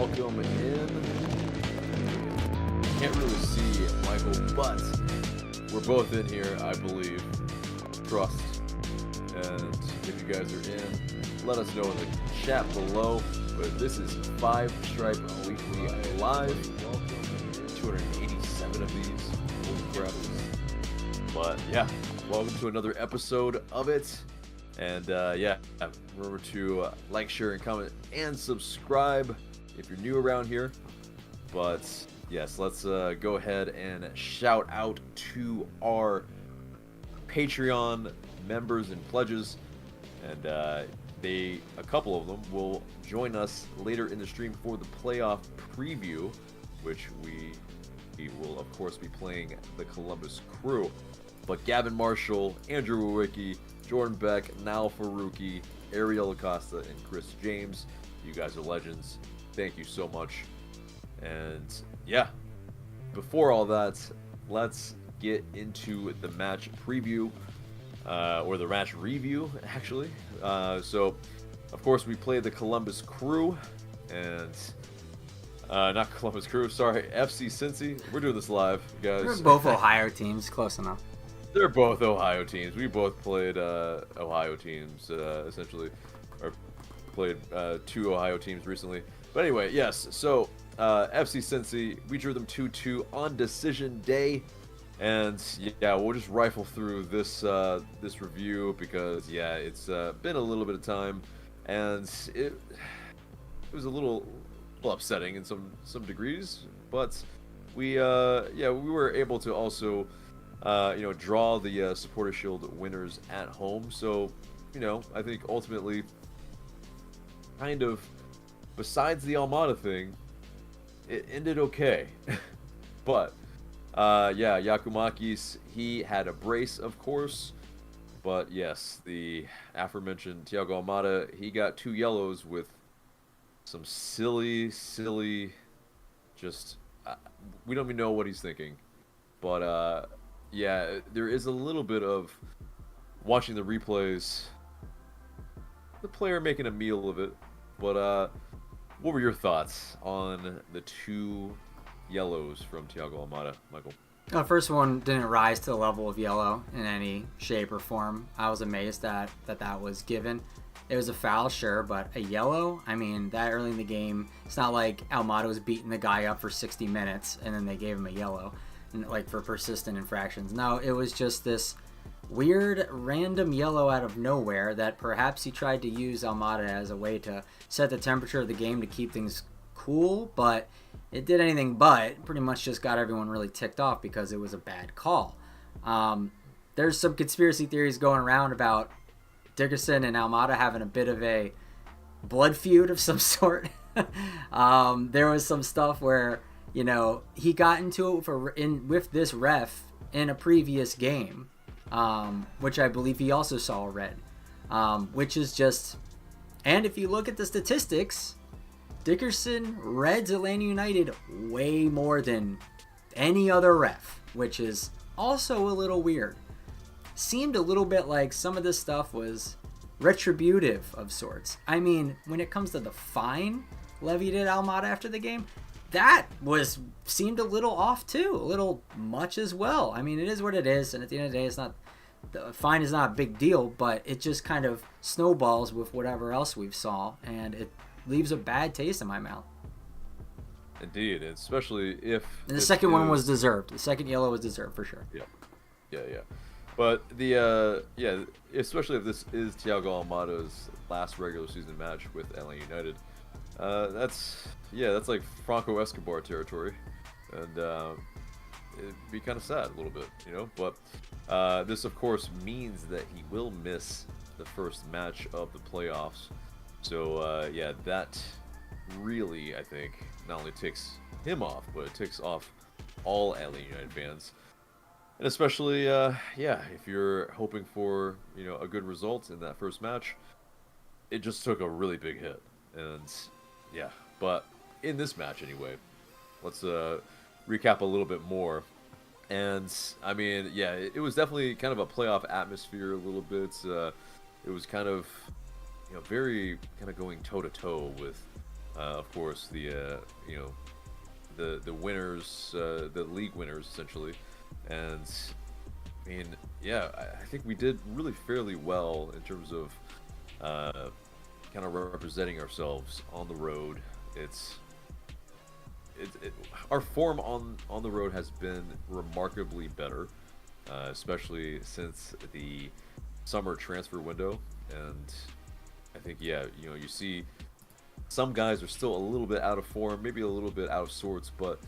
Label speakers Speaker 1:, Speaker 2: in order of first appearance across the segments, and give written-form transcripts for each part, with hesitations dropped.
Speaker 1: welcome in. Can't really see Michael, but we're both in here, I believe. Trust. And if you guys are in, let us know in the chat below. But this is 5 Stripe Weekly Live. 287 of these. Holy crap. But yeah, welcome to another episode of it. And yeah, remember to like, share, and comment, and subscribe if you're new around here. But yes, let's go ahead and shout out to our Patreon members and pledges. And a couple of them will join us later in the stream for the playoff preview, which we will of course be playing the Columbus Crew. But Gavin Marshall, Andrew Wawicki, Jordan Beck, Nal Faruqi, Ariel Acosta, and Chris James, you guys are legends. Thank you so much. And yeah, before all that, let's get into the match preview, or the match review, actually. So, of course, we played the Columbus Crew, and not Columbus Crew, sorry, FC Cincy. We're doing this live, guys.
Speaker 2: They're both Ohio teams, close enough.
Speaker 1: They're both Ohio teams. We both played Ohio teams, essentially, or played 2 Ohio teams recently. But anyway, yes, so FC Cincy, we drew them 2-2 on decision day. And yeah, we'll just rifle through this this review because yeah, it's been a little bit of time, and it was a little upsetting in some degrees, but we were able to also draw the Supporter Shield winners at home. So I think ultimately, kind of besides the Almada thing, it ended okay. But yeah, Yakumakis, he had a brace, of course. But yes, the aforementioned Thiago Almada, he got 2 yellows with some silly, just, we don't even know what he's thinking. But yeah, there is a little bit of watching the replays, the player making a meal of it. But what were your thoughts on the 2 yellows from Thiago Almada, Michael?
Speaker 2: The first one didn't rise to the level of yellow in any shape or form. I was amazed that was given. It was a foul, sure, but a yellow? I mean, that early in the game, it's not like Almada was beating the guy up for 60 minutes and then they gave him a yellow, like for persistent infractions. No, it was just this weird random yellow out of nowhere that perhaps he tried to use Almada as a way to set the temperature of the game to keep things cool, but it did anything but pretty much just got everyone really ticked off because it was a bad call. There's some conspiracy theories going around about Dickerson and Almada having a bit of a blood feud of some sort. There was some stuff where he got into it with this ref in a previous game, which I believe he also saw red, which is just, and if you look at the statistics, Dickerson reds Atlanta United way more than any other ref, which is also a little weird. Seemed a little bit like some of this stuff was retributive of sorts. I mean, when it comes to the fine levied at Almada after the game, that seemed a little off too, a little much as well. I mean, it is what it is, and at the end of the day, the fine is not a big deal, but it just kind of snowballs with whatever else we've saw, and it leaves a bad taste in my mouth.
Speaker 1: Indeed, especially if...
Speaker 2: And the second one was deserved. The second yellow was deserved, for sure.
Speaker 1: Yeah. But especially if this is Thiago Almada's last regular season match with LA United, that's like Franco Escobar territory, and it'd be kind of sad a little bit, But this, of course, means that he will miss the first match of the playoffs. So, yeah, that really, I think, not only ticks him off, but it ticks off all LA United fans. And especially, if you're hoping for, a good result in that first match, it just took a really big hit. And, yeah, but in this match anyway, let's recap a little bit more. And, I mean, yeah, it was definitely kind of a playoff atmosphere a little bit. It was kind of, very kind of going toe-to-toe with of course, you know, the winners, the league winners essentially, and I mean, yeah, I think we did really fairly well in terms of kind of representing ourselves on the road. It's our form on the road has been remarkably better, especially since the summer transfer window. And I think, yeah, you know, you see some guys are still a little bit out of form, maybe a little bit out of sorts, but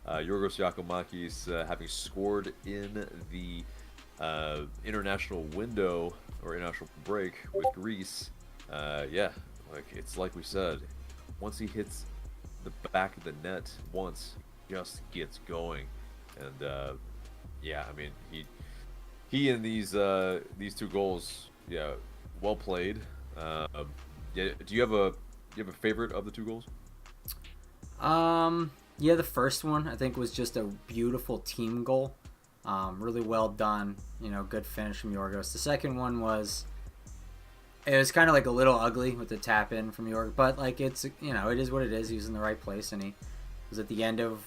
Speaker 1: Yorgos Giacomakis, having scored in the international window or international break with Greece, yeah, like it's like we said, once he hits the back of the net once, he just gets going, and yeah, I mean he in these two goals, yeah, well played. Yeah, do you have a favorite of the two goals?
Speaker 2: Yeah, the first one I think was just a beautiful team goal. Really well done. You know, good finish from Yorgos. The second one was, it was kind of like a little ugly with the tap in from York, but like it's, you know, it is what it is. He was in the right place, and he was at the end of,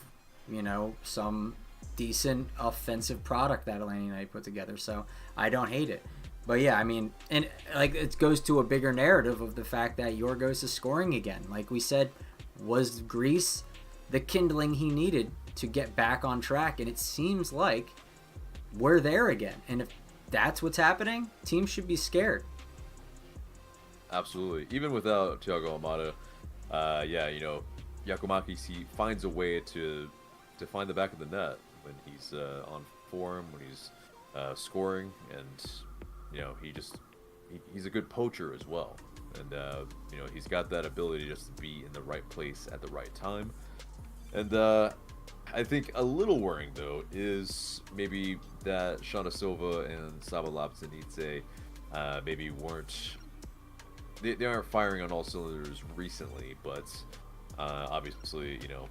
Speaker 2: you know, some decent offensive product that Atlanta United put together. So I don't hate it. But yeah, I mean, and like it goes to a bigger narrative of the fact that Yorgos is scoring again. Like we said, was Greece the kindling he needed to get back on track? And it seems like we're there again. And if that's what's happening, teams should be scared.
Speaker 1: Absolutely. Even without Thiago Almada, yeah, you know, Giacomakis, he finds a way to find the back of the net when he's on form, when he's scoring, and you know, he's a good poacher as well, and you know, he's got that ability just to be in the right place at the right time, and I think a little worrying though is maybe that Shana Silva and Sava Lapzanice maybe weren't. They aren't firing on all cylinders recently, but obviously, you know,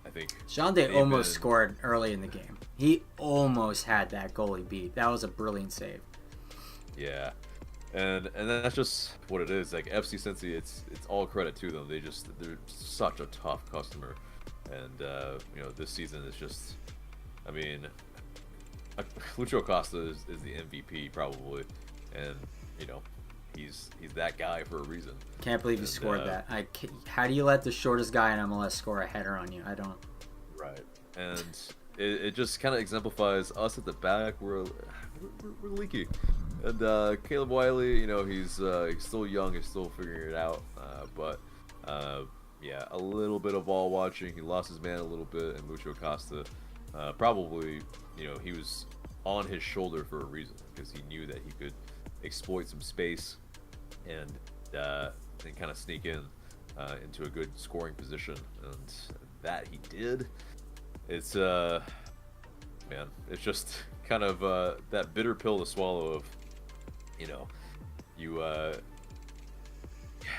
Speaker 1: I think
Speaker 2: Shande almost scored early in the game. He almost had that goalie beat. That was a brilliant save.
Speaker 1: Yeah, and that's just what it is. Like FC Cincy, it's all credit to them. They're such a tough customer, and you know, this season is just, I mean, Lucho Acosta is the MVP probably, and you know, he's that guy for a reason.
Speaker 2: Can't believe you scored that. How do you let the shortest guy in MLS score a header on you? I don't.
Speaker 1: Right, and it just kind of exemplifies us at the back. We're leaky, and Caleb Wiley, you know, he's still young, he's still figuring it out, but yeah, a little bit of ball watching. He lost his man a little bit, and Lucho Acosta probably, you know, he was on his shoulder for a reason because he knew that he could exploit some space and kind of sneak in into a good scoring position, and that he did. It's man, it's just kind of that bitter pill to swallow of, you know, you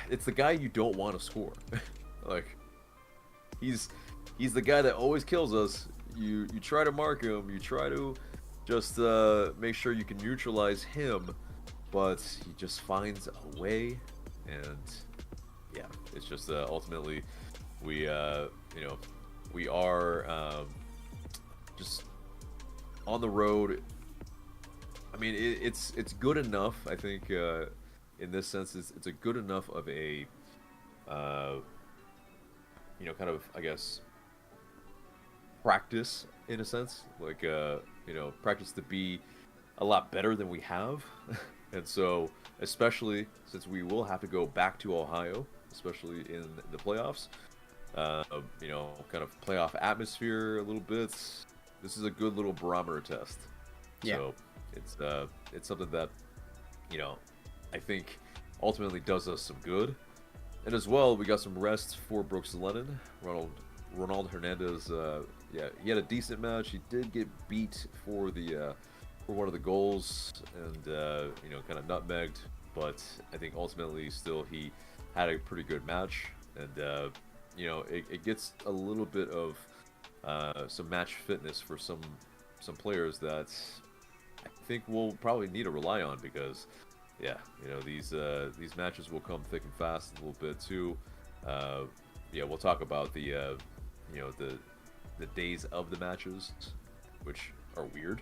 Speaker 1: it's the guy you don't want to score. Like he's the guy that always kills us. You try to mark him, you try to just make sure you can neutralize him, but he just finds a way, and yeah, it's just ultimately we you know, we are just on the road. I mean, it's good enough, I think, in this sense. It's a good enough of a you know, kind of, I guess, practice in a sense, like you know, practice to be a lot better than we have. And so, especially since we will have to go back to Ohio, especially in the playoffs, you know, kind of playoff atmosphere a little bit. This is a good little barometer test.
Speaker 2: Yeah.
Speaker 1: So it's something that, you know, I think ultimately does us some good. And as well, we got some rest for Brooks Lennon. Ronald Hernandez, yeah, he had a decent match. He did get beat for one of the goals, and you know, kind of nutmegged, but I think ultimately still he had a pretty good match, and you know, it gets a little bit of some match fitness for some players that I think we'll probably need to rely on, because yeah, you know, these matches will come thick and fast a little bit too. yeah, we'll talk about the the days of the matches, which are weird.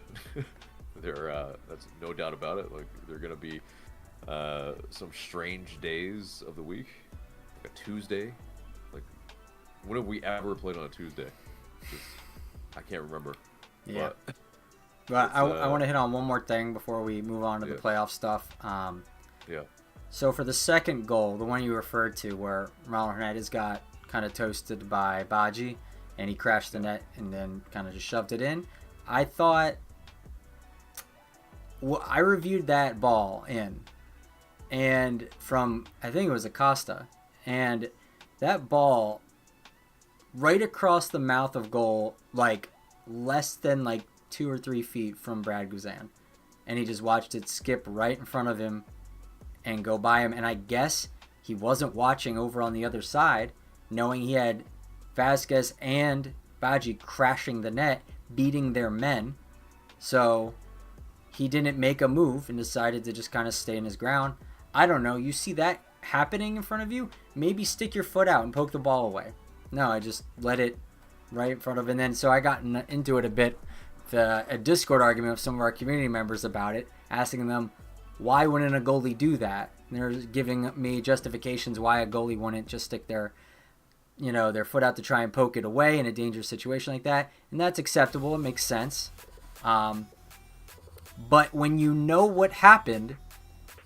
Speaker 1: That's no doubt about it. Like they're gonna be some strange days of the week, like a Tuesday. Like when have we ever played on a Tuesday? Just, I can't remember.
Speaker 2: Yeah. But I want to hit on one more thing before we move on to the playoff stuff.
Speaker 1: Yeah.
Speaker 2: So for the second goal, the one you referred to, where Ronald Hernandez got kind of toasted by Baji, and he crashed the net and then kind of just shoved it in. I thought, well, I reviewed that ball in, and from, I think it was Acosta, and that ball right across the mouth of goal, like less than like 2 or 3 feet from Brad Guzan, and he just watched it skip right in front of him and go by him. And I guess he wasn't watching over on the other side, knowing he had Vasquez and Baji crashing the net, beating their men. So he didn't make a move and decided to just kind of stay in his ground. I don't know. You see that happening in front of you? Maybe stick your foot out and poke the ball away. No, I just let it right in front of him. And then so I got into it a bit, a Discord argument with some of our community members about it, asking them, why wouldn't a goalie do that? And they're giving me justifications why a goalie wouldn't just stick their foot out to try and poke it away in a dangerous situation like that. And that's acceptable. It makes sense. But when you know what happened,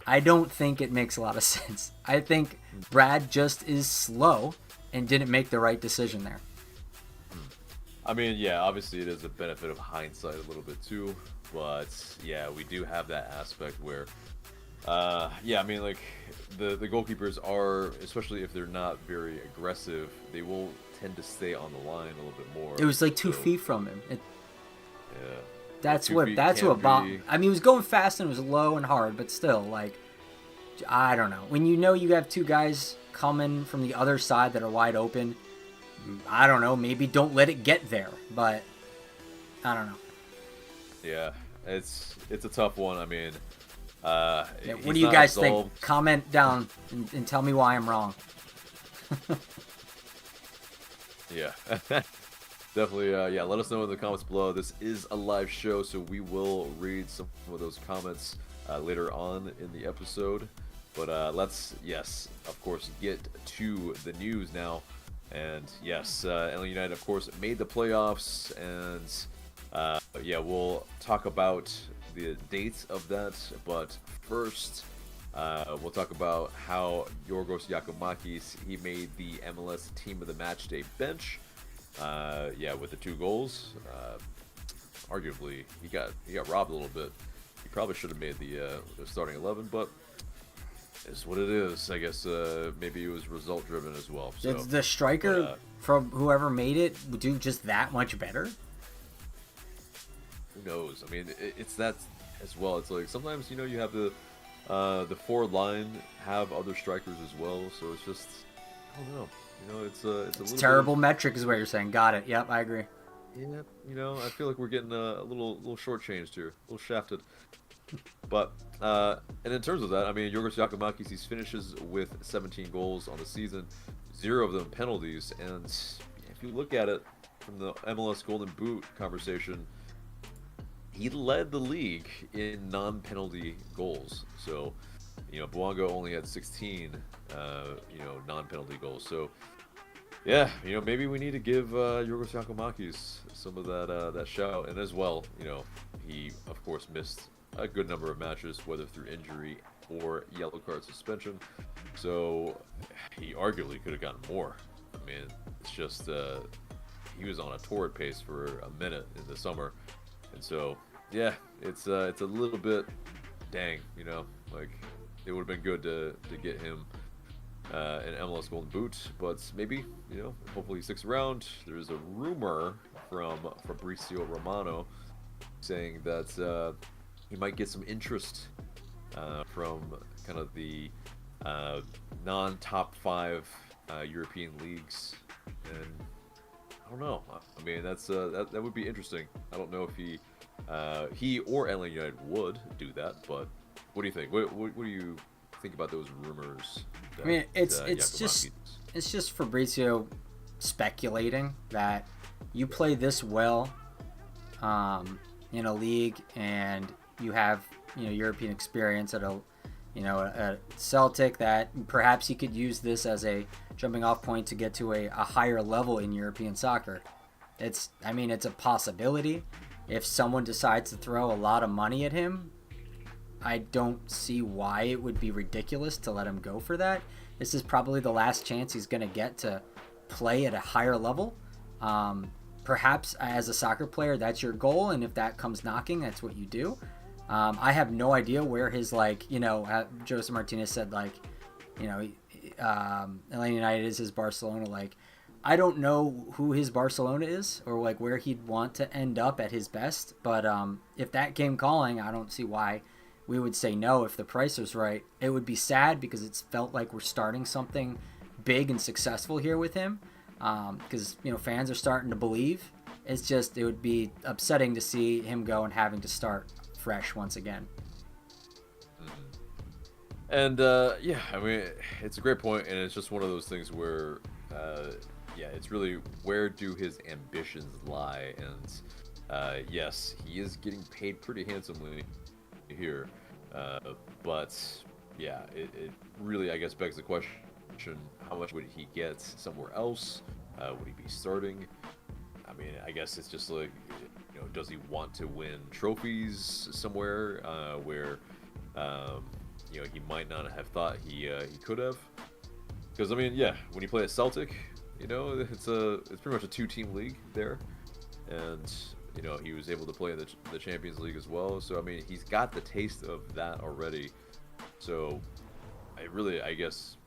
Speaker 2: I don't think it makes a lot of sense. I think Brad just is slow and didn't make the right decision there.
Speaker 1: I mean, yeah, obviously it is a benefit of hindsight a little bit too, but yeah, we do have that aspect where, yeah, I mean, like the goalkeepers are, especially if they're not very aggressive, they will tend to stay on the line a little bit more.
Speaker 2: It was like 2 feet from him.
Speaker 1: Yeah.
Speaker 2: That's what I mean, he was going fast and it was low and hard, but still, like, I don't know. When you know you have 2 guys coming from the other side that are wide open, I don't know, maybe don't let it get there, but I don't know.
Speaker 1: Yeah, it's a tough one. I mean,
Speaker 2: what do you guys think? Comment down and tell me why I'm wrong.
Speaker 1: Yeah. Definitely, yeah, let us know in the comments below. This is a live show, so we will read some of those comments later on in the episode. But let's, yes, of course, get to the news now. And yes, LA United, of course, made the playoffs. And yeah, we'll talk about the dates of that. But first, we'll talk about how Yorgos Giacomakis, he made the MLS Team of the Matchday bench. Yeah, with the 2 goals. Arguably, he got robbed a little bit. He probably should have made the starting 11, but it's what it is. I guess maybe it was result driven as well. So,
Speaker 2: did the striker from whoever made it do just that much better?
Speaker 1: Who knows? I mean, it's that as well. It's like sometimes you have the forward line have other strikers as well. So it's just, I don't know. It's a little
Speaker 2: terrible metric is what you're saying. Got it. Yep, I agree.
Speaker 1: Yeah, I feel like we're getting a little shortchanged here, a little shafted. But and in terms of that, I mean, Yorgos Giacomakis, he finishes with 17 goals on the season, 0 of them penalties. And if you look at it from the MLS Golden Boot conversation, he led the league in non-penalty goals. So, Buongo only had 16, non-penalty goals. So, yeah, maybe we need to give Yorgos Giacomakis some of that shout. And as well, he of course missed a good number of matches, whether through injury or yellow card suspension. So he arguably could have gotten more. I mean, it's just he was on a torrid pace for a minute in the summer, and so yeah, it's a little bit dang, like it would have been good to get him an MLS Golden Boot, but maybe hopefully he sticks around. There's a rumor from Fabrizio Romano saying that he might get some interest from kind of the non-top 5 European leagues, and I don't know. I mean, that would be interesting. I don't know if he or LA United would do that, but what do you think? What do you think about those rumors? That,
Speaker 2: I mean, it's
Speaker 1: Giacomakis...
Speaker 2: it's just Fabrizio speculating that you play this well in a league and you have European experience at a Celtic, that perhaps he could use this as a jumping off point to get to a higher level in European soccer. It's a possibility. If someone decides to throw a lot of money at him, I don't see why it would be ridiculous to let him go for that. This is probably the last chance he's going to get to play at a higher level. Perhaps as a soccer player, that's your goal, and if that comes knocking, that's what you do. I have no idea where his, Joseph Martinez said, Atlanta United is his Barcelona. I don't know who his Barcelona is or where he'd want to end up at his best. But if that came calling, I don't see why we would say no if the price was right. It would be sad because it's felt like we're starting something big and successful here with him. Because fans are starting to believe. It would be upsetting to see him go and having to start fresh once again.
Speaker 1: And it's a great point, and it's just one of those things where it's really, where do his ambitions lie? And yes, he is getting paid pretty handsomely here, but yeah, it really, I guess, begs the question: how much would he get somewhere else? Would he be starting? I mean, I guess it's just does he want to win trophies somewhere where he might not have thought he could have? Because when you play at Celtic, it's pretty much a 2-team league there, and he was able to play in the Champions League as well. So he's got the taste of that already. So I guess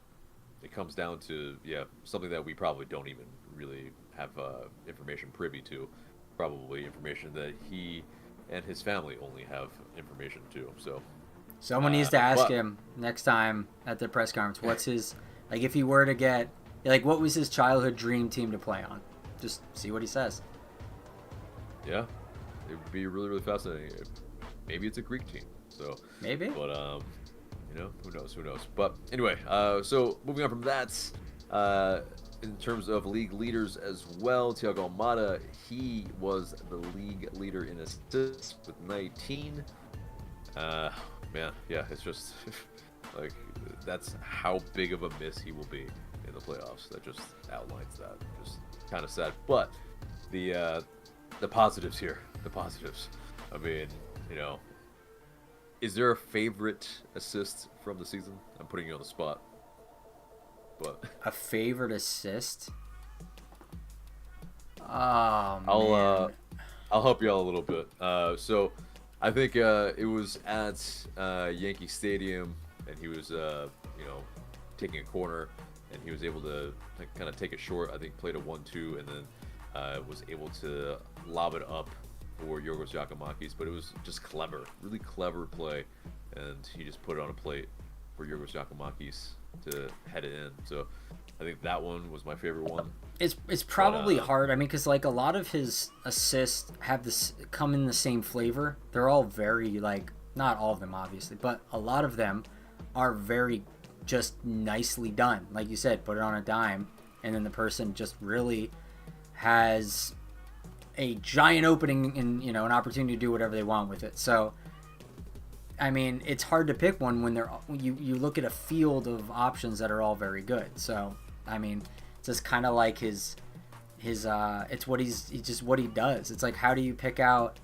Speaker 1: it comes down to something that we probably don't even really have information privy to. Probably information that he and his family only have information to. So
Speaker 2: someone needs to ask him next time at the press conference, what's his, if he were to get, what was his childhood dream team to play on? Just see what he says. Yeah,
Speaker 1: it would be really, really fascinating. Maybe it's a Greek team. So
Speaker 2: maybe.
Speaker 1: But who knows? But anyway, so moving on from that, in terms of league leaders as well, Thiago Almada, he was the league leader in assists with 19. It's just that's how big of a miss he will be in the playoffs. That just outlines that. Just kind of sad. But the positives here, is there a favorite assist from the season? I'm putting you on the spot. But
Speaker 2: a favorite assist? Oh, man.
Speaker 1: I'll help you out a little bit. So I think it was at Yankee Stadium, and he was taking a corner, and he was able to kind of take it short. I think played a 1-2, and then was able to lob it up for Yorgos Giacomakis. But it was just clever, really clever play, and he just put it on a plate for Yorgos Giacomakis to head it in. So I think that one was my favorite one.
Speaker 2: It's probably hard. Because a lot of his assists come in the same flavor. They're all very not all of them obviously, but a lot of them are very just nicely done. Like you said, put it on a dime, and then the person just really has a giant opening and an opportunity to do whatever they want with it. So it's hard to pick one when you look at a field of options that are all very good. So it's just kind of like his it's what it's just what he does. It's how do you pick out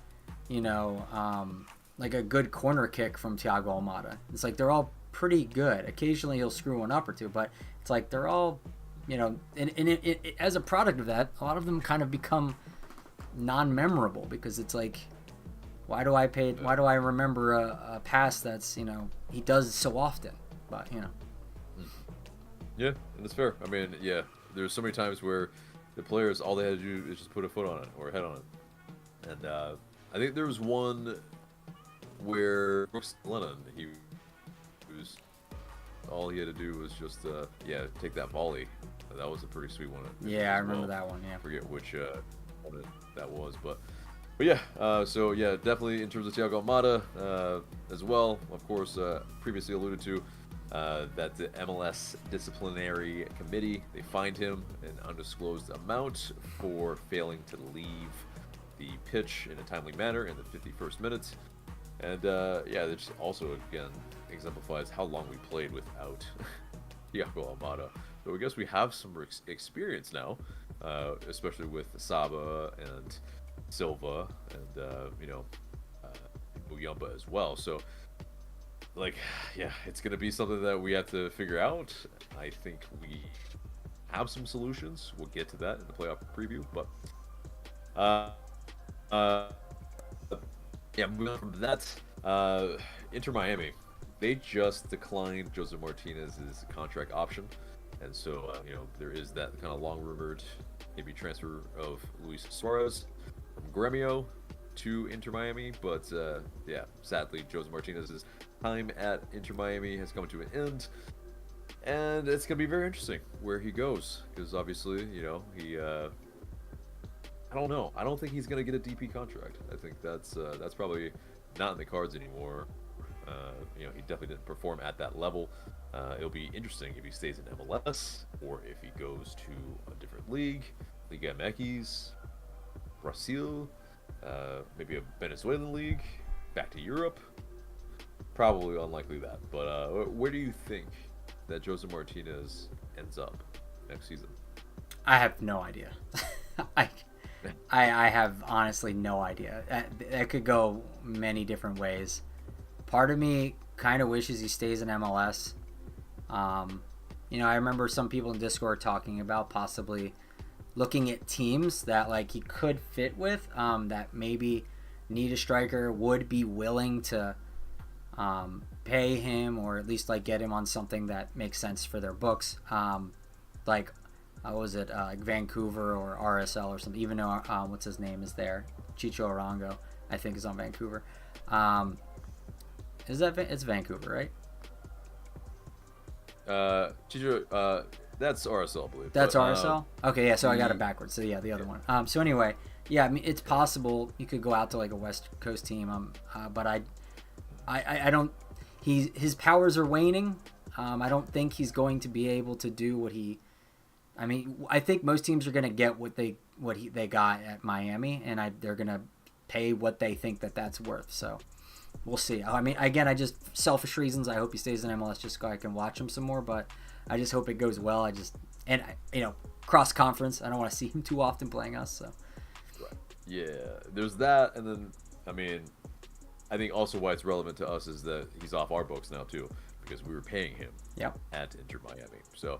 Speaker 2: a good corner kick from Thiago Almada? It's they're all pretty good. Occasionally he'll screw one up or two, but it's they're all and as a product of that, a lot of them kind of become non-memorable because it's why do I remember a pass that's he does so often? But
Speaker 1: yeah, and it's fair. There's so many times where the players, all they had to do is just put a foot on it or a head on it. And I think there was one where Brooks Lennon, all he had to do was just take that volley. That was a pretty sweet one.
Speaker 2: Yeah, I remember that one. Yeah,
Speaker 1: I forget which one that was, but definitely in terms of Thiago Almada as well. Of course, previously alluded to, that the MLS disciplinary committee, they fined him an undisclosed amount for failing to leave the pitch in a timely manner in the 51st minute. And yeah, this also again exemplifies how long we played without Thiago Almada. So I guess we have some experience now, especially with Saba and Silva and Muyumba as well. So like, yeah, it's gonna be something that we have to figure out. I think we have some solutions. We'll get to that in the playoff preview, but yeah, moving on from that, Inter Miami, they just declined Jose Martinez's contract option, and so there is that kind of long rumored maybe transfer of Luis Suarez from Gremio to Inter Miami, but yeah, sadly Jose Martinez's time at Inter Miami has come to an end, and it's gonna be very interesting where he goes, because obviously he I don't know. I don't think he's gonna get a DP contract. I think that's probably not in the cards anymore. He definitely didn't perform at that level. It'll be interesting if he stays in MLS or if he goes to a different league, Liga MX, Brazil, maybe a Venezuelan league, back to Europe. Probably unlikely that. But where do you think that Jose Martinez ends up next season?
Speaker 2: I have no idea. I have honestly no idea. That could go many different ways. Part of me kind of wishes he stays in MLS. I remember some people in Discord talking about possibly looking at teams that like he could fit with, that maybe need a striker, would be willing to pay him, or at least like get him on something that makes sense for their books. Like was it Vancouver or RSL or something, even though what's his name is there, Chicho Arango I think is on Vancouver. It's Vancouver, right?
Speaker 1: Chicho, that's RSL, I believe.
Speaker 2: That's RSL? Okay, yeah, so I got it backwards. So yeah, the other one. So anyway, yeah, I mean, it's possible you could go out to like a West Coast team, but I don't, his powers are waning. I don't think he's going to be able to do what I mean, I think most teams are going to get what they got at Miami, and they're going to pay what they think that's worth. So we'll see. I mean, again, I just selfish reasons. I hope he stays in MLS just so I can watch him some more. But I just hope it goes well. Cross conference. I don't want to see him too often playing us. So
Speaker 1: right. Yeah, there's that, and then I mean, I think also why it's relevant to us is that he's off our books now too, because we were paying him.
Speaker 2: Yep.
Speaker 1: At Inter Miami. So.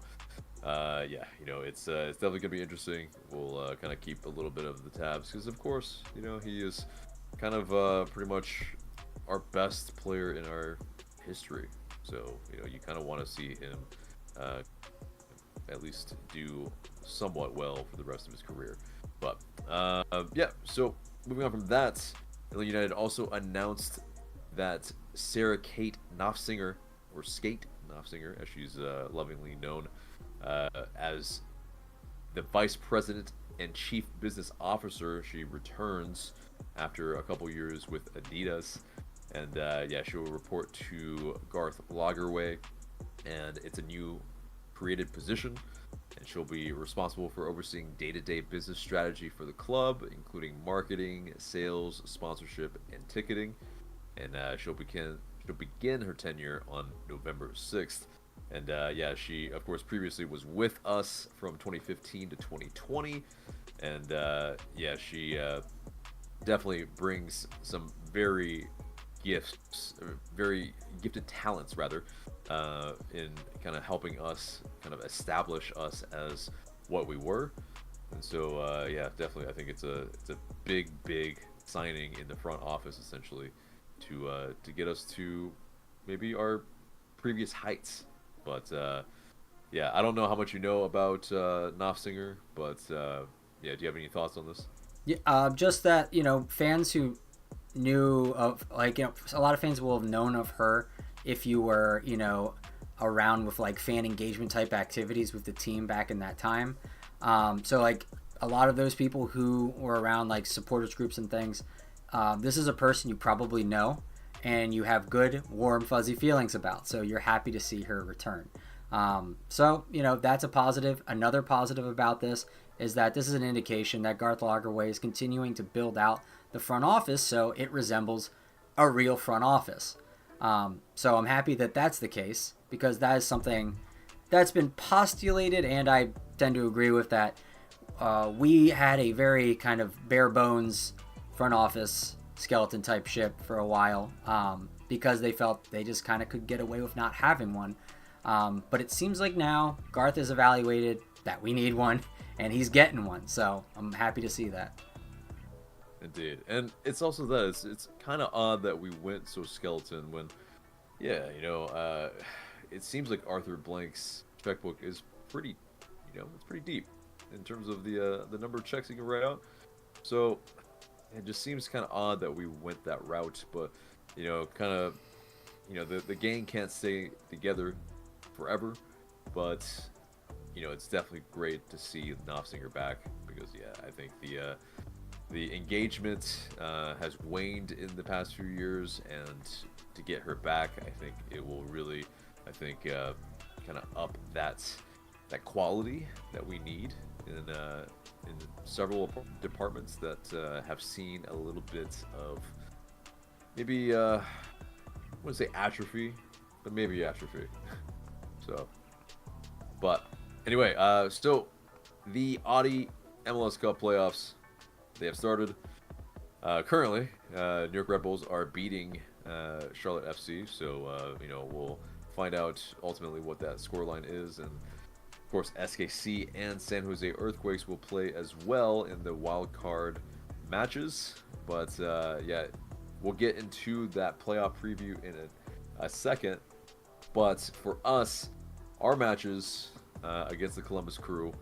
Speaker 1: Yeah, it's definitely gonna be interesting. We'll kind of keep a little bit of the tabs because, of course, he is kind of pretty much our best player in our history. So you kind of want to see him at least do somewhat well for the rest of his career. But yeah, so moving on from that, Atlanta United also announced that Sarah Kate Knopfsinger, or Skate Knopfsinger, as she's lovingly known, as the vice president and chief business officer. She returns after a couple years with Adidas, and yeah, she will report to Garth Lagerwey, and it's a new created position, and she'll be responsible for overseeing day-to-day business strategy for the club, including marketing, sales, sponsorship, and ticketing. And she'll begin her tenure on November 6th. And yeah, she, of course, previously was with us from 2015 to 2020. And yeah, she definitely brings some very gifted talents, rather, in kind of helping us kind of establish us as what we were. And so, yeah, definitely, I think it's a big signing in the front office, essentially, to get us to maybe our previous heights. But yeah, I don't know how much you know about Knopfsinger, but yeah, do you have any thoughts on this?
Speaker 2: Yeah, just that, fans who knew of, like, a lot of fans will have known of her if you were, around with like fan engagement type activities with the team back in that time. So like a lot of those people who were around like supporters groups and things, this is a person you probably know. and you have good, warm, fuzzy feelings about. So you're happy to see her return. So, that's a positive. Another positive about this is that this is an indication that Garth Lagerwey is continuing to build out the front office so it resembles a real front office. So I'm happy that that's the case, because that is something that's been postulated, and I tend to agree with that. We had a very kind of bare bones front office skeleton type ship for a while, because they felt they just kind of could get away with not having one. But it seems like now Garth has evaluated that we need one, and he's getting one. So I'm happy to see that.
Speaker 1: Indeed. And it's also that it's kind of odd that we went so skeleton when, it seems like Arthur Blank's checkbook is pretty, it's pretty deep in terms of the number of checks he can write out. So it just seems kind of odd that we went that route. But, the gang can't stay together forever. But, it's definitely great to see Knopfsinger back, because, I think the engagement has waned in the past few years, and to get her back, I think it will really, kind of up that quality that we need in several departments that have seen a little bit of maybe I wouldn't say atrophy, but maybe atrophy. So, but anyway, still the Audi MLS Cup playoffs. They have started. Currently, New York Red Bulls are beating Charlotte FC, so we'll find out ultimately what that scoreline is, and of course SKC and San Jose Earthquakes will play as well in the wild card matches. But we'll get into that playoff preview in a second. But for us, our matches against the Columbus Crew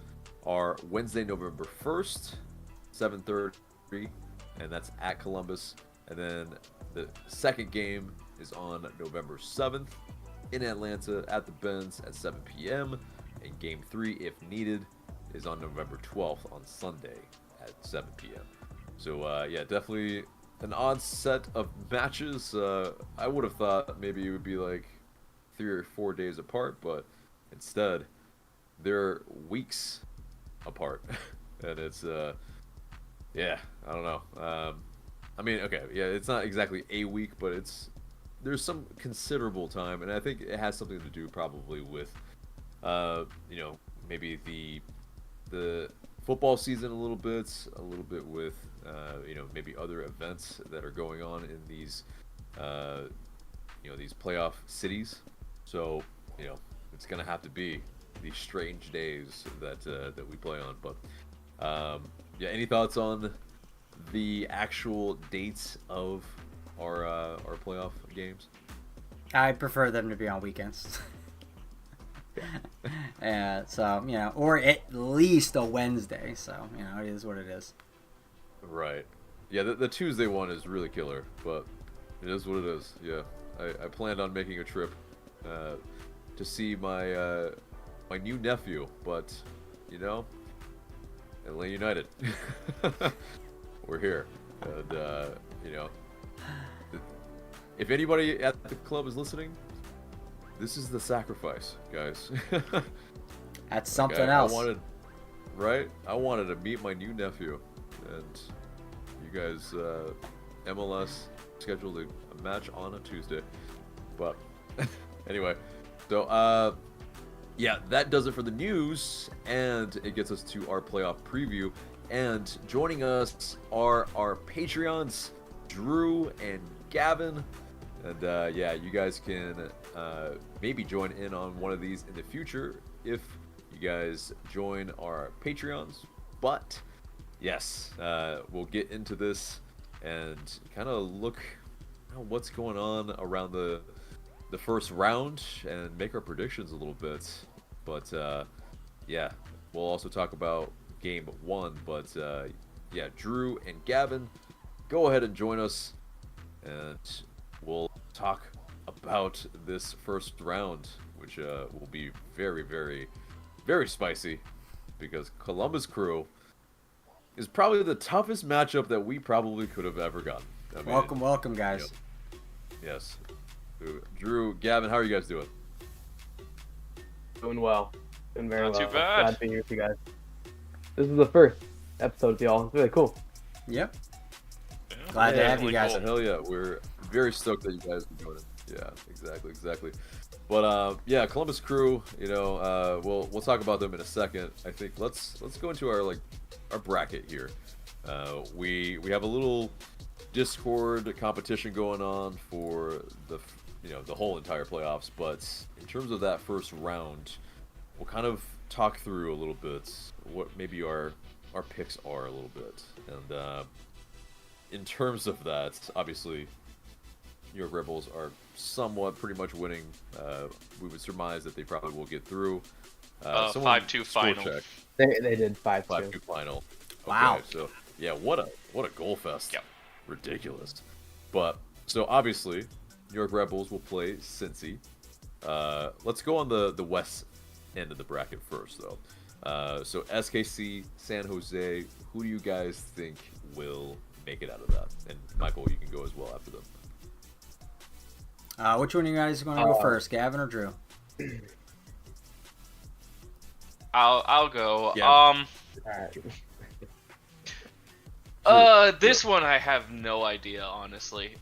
Speaker 1: are Wednesday, November 1st. 7:30, and that's at Columbus. And then the second game is on November 7th in Atlanta at the Benz at 7 p.m. And game 3, if needed, is on November 12th on Sunday at 7 p.m. So definitely an odd set of matches. I would have thought maybe it would be like 3 or 4 days apart, but instead they're weeks apart. And it's I don't know. It's not exactly a week, but there's some considerable time, and I think it has something to do probably with, maybe the football season a little bit with, maybe other events that are going on in these, these playoff cities. So, it's gonna have to be these strange days that we play on, but. Any thoughts on the actual dates of our playoff games?
Speaker 2: I prefer them to be on weekends. Or at least a Wednesday. So, it is what it is.
Speaker 1: Right. Yeah, the Tuesday one is really killer, but it is what it is. Yeah, I planned on making a trip to see my new nephew, but Atlanta United. We're here, and if anybody at the club is listening, this is the sacrifice, guys.
Speaker 2: That's something else.
Speaker 1: I wanted to meet my new nephew, and you guys, MLS scheduled a match on a Tuesday. But anyway, so that does it for the news, and it gets us to our playoff preview. And joining us are our Patreons, Drew and Gavin. And you guys can maybe join in on one of these in the future if you guys join our Patreons. But yes, we'll get into this and kind of look at what's going on around the first round and make our predictions a little bit. But we'll also talk about game 1. But Drew and Gavin, go ahead and join us, and we'll talk about this first round, which will be very, very, very spicy, because Columbus Crew is probably the toughest matchup that we probably could have ever gotten.
Speaker 2: Welcome, guys.
Speaker 1: Yes. Drew, Gavin, how are you guys doing?
Speaker 3: Doing well. Doing very
Speaker 4: Not
Speaker 3: well.
Speaker 4: too bad.
Speaker 3: Glad to be here with you guys. This is the first episode with y'all. It's really cool.
Speaker 2: Yep.
Speaker 4: Yeah,
Speaker 2: Glad to have you
Speaker 4: definitely
Speaker 2: guys.
Speaker 4: cool.
Speaker 1: Hell yeah, we're very stoked that you guys are doing it. Yeah, exactly. But yeah, Columbus Crew, we'll talk about them in a second. I think let's go into our bracket here. We have a little Discord competition going on for the whole entire playoffs, but in terms of that first round, we'll kind of talk through a little bit what maybe our picks are a little bit. And in terms of that, obviously New York Red Bulls are somewhat pretty much winning. We would surmise that they probably will get through.
Speaker 4: 5-2 final.
Speaker 1: Check.
Speaker 3: They did 5-2.
Speaker 1: 5-2 final.
Speaker 2: Wow.
Speaker 1: Okay, so yeah, what a goal fest.
Speaker 4: Yep.
Speaker 1: Ridiculous. But so obviously, New York Red Bulls will play Cincy. Let's go on the west end of the bracket first, though. So SKC, San Jose. Who do you guys think will make it out of that? And Michael, you can go as well after them.
Speaker 2: Which one of you guys want to go first, Gavin or Drew?
Speaker 4: I'll go.
Speaker 1: Yeah.
Speaker 3: Alright.
Speaker 4: This one I have no idea, honestly.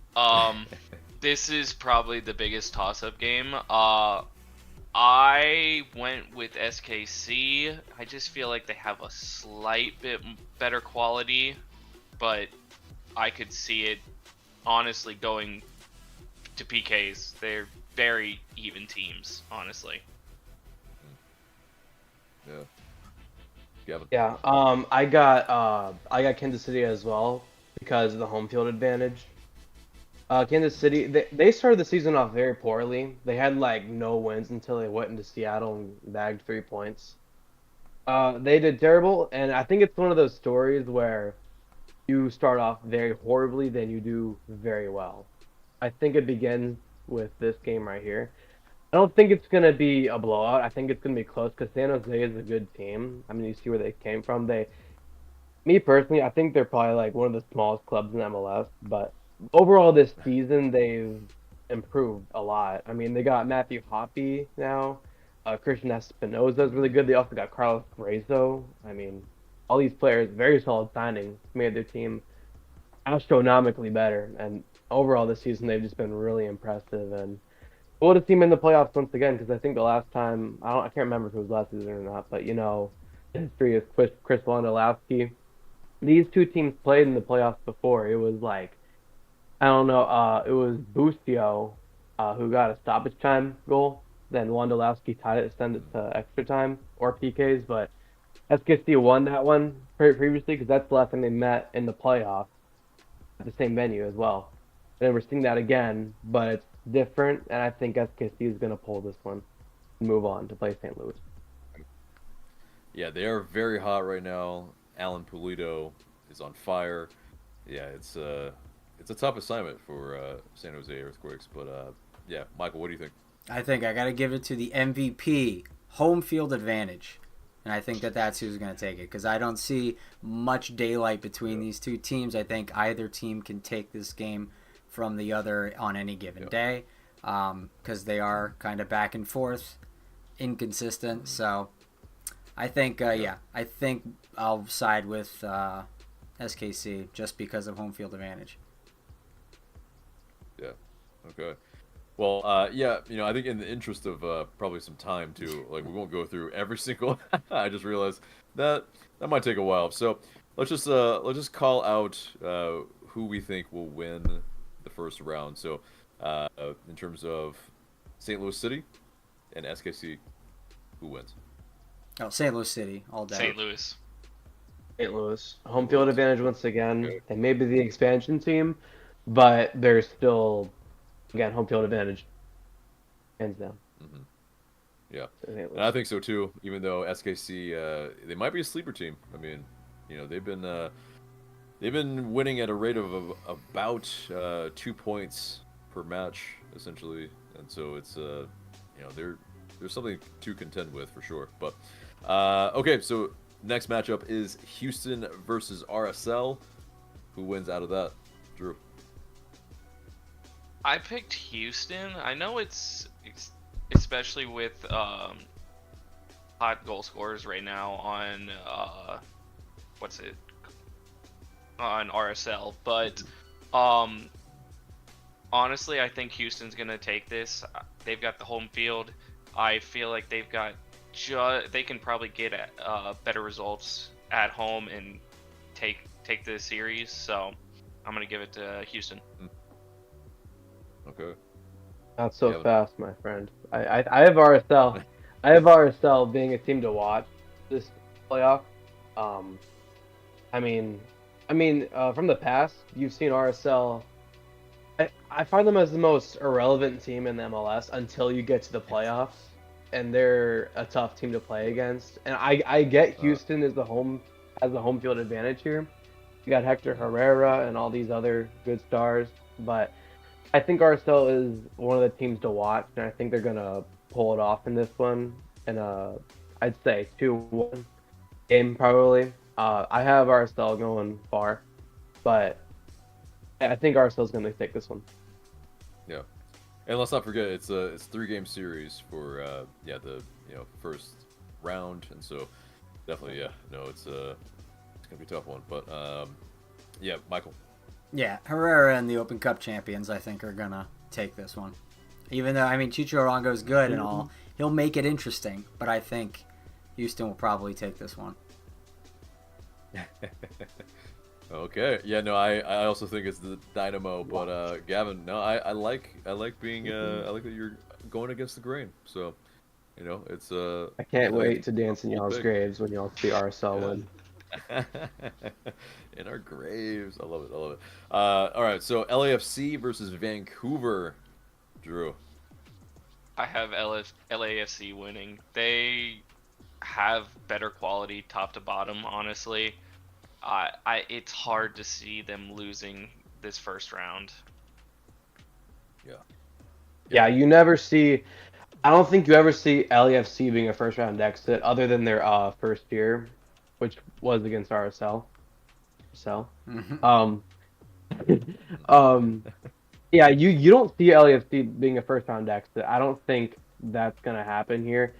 Speaker 4: This is probably the biggest toss-up game. I went with SKC. I just feel like they have a slight bit better quality, but I could see it honestly going to PKs. They're very even teams, honestly.
Speaker 1: Yeah. Gavin.
Speaker 3: Yeah. I got Kansas City as well because of the home field advantage. Kansas City, they started the season off very poorly. They had no wins until they went into Seattle and bagged 3 points. They did terrible, and I think it's one of those stories where you start off very horribly, then you do very well. I think it begins with this game right here. I don't think it's going to be a blowout. I think it's going to be close because San Jose is a good team. I mean, you see where they came from. Me personally, I think they're probably one of the smallest clubs in MLS, but overall this season they've improved a lot. I mean, they got Matthew Hoppe now. Christian Espinoza is really good. They also got Carlos Grazo. I mean, all these players, very solid signings, made their team astronomically better. And overall this season they've just been really impressive. And we'll just see them in the playoffs once again because I think the last time, I can't remember if it was last season or not, but the history is Chris Wondolowski. These two teams played in the playoffs before. It was I don't know, it was Busio who got a stoppage time goal. Then Wondolowski tied it to send it to extra time or PKs, but SKC won that one previously because that's the last time they met in the playoffs at the same venue as well. And we're seeing that again, but it's different, and I think SKC is going to pull this one and move on to play St. Louis.
Speaker 1: Yeah, they are very hot right now. Alan Pulido is on fire. Yeah, it's a tough assignment for San Jose Earthquakes, but yeah, Michael, what do you think?
Speaker 2: I think I got to give it to the MVP, home field advantage. And I think that's who's going to take it because I don't see much daylight between these two teams. I think either team can take this game from the other on any given day because they are kind of back and forth, inconsistent. So I think, I think I'll side with SKC just because of home field advantage.
Speaker 1: Yeah. Okay. Well, yeah, I think in the interest of probably some time too, we won't go through every single. I just realized that might take a while. So let's just call out who we think will win the first round. So in terms of St. Louis City and SKC, who wins?
Speaker 2: Oh, St. Louis City all day.
Speaker 4: St. Louis.
Speaker 3: St. Louis. Home field advantage once again. Okay. They may be the expansion team, but they're still, again, home field advantage. Hands down.
Speaker 1: Mm-hmm. Yeah. And I think so too, even though SKC, they might be a sleeper team. I mean, they've been winning at a rate of about 2 points per match, essentially. And so it's, there's something to contend with for sure. But, okay, so next matchup is Houston versus RSL. Who wins out of that? Drew.
Speaker 4: I picked Houston. I know it's especially with hot goal scorers right now on what's it on RSL, but um, honestly, I think Houston's gonna take this. They've got the home field. I feel like they've got they can probably get better results at home and take the series. So I'm gonna give it to Houston.
Speaker 1: Okay.
Speaker 3: Not so
Speaker 1: Yeah.
Speaker 3: fast, my friend. I have RSL. I have RSL being a team to watch this playoff. Um, I mean, from the past, you've seen RSL. I find them as the most irrelevant team in the MLS until you get to the playoffs, and they're a tough team to play against. And I get Houston as the home field advantage here. You got Hector Herrera and all these other good stars, but I think RSL is one of the teams to watch, and I think they're gonna pull it off in this one. And I'd say 2-1 game probably. I have RSL going far, but I think RSL is gonna take this one.
Speaker 1: Yeah. And let's not forget it's 3-game series for the first round, and so definitely it's gonna be a tough one. But yeah, Michael.
Speaker 2: Yeah, Herrera and the Open Cup champions, I think, are gonna take this one. Even though, I mean, Chicho Arango's good and all, he'll make it interesting. But I think Houston will probably take this one.
Speaker 1: Okay. Yeah. No. I also think it's the Dynamo, but Gavin. No. I like being I like that you're going against the grain. So, it's
Speaker 3: I can't
Speaker 1: like
Speaker 3: wait
Speaker 1: it's
Speaker 3: to dance in y'all's
Speaker 1: big.
Speaker 3: graves when y'all see RSL win.
Speaker 1: In our graves. I love it. I love it. All right. So LAFC versus Vancouver. Drew.
Speaker 4: I have LAFC winning. They have better quality top to bottom, honestly. It's hard to see them losing this first round.
Speaker 1: Yeah.
Speaker 3: Yeah, you never see. I don't think you ever see LAFC being a first round exit other than their first year, which was against RSL. So, um, yeah, you don't see LAFC being a first round exit. I don't think that's gonna happen here.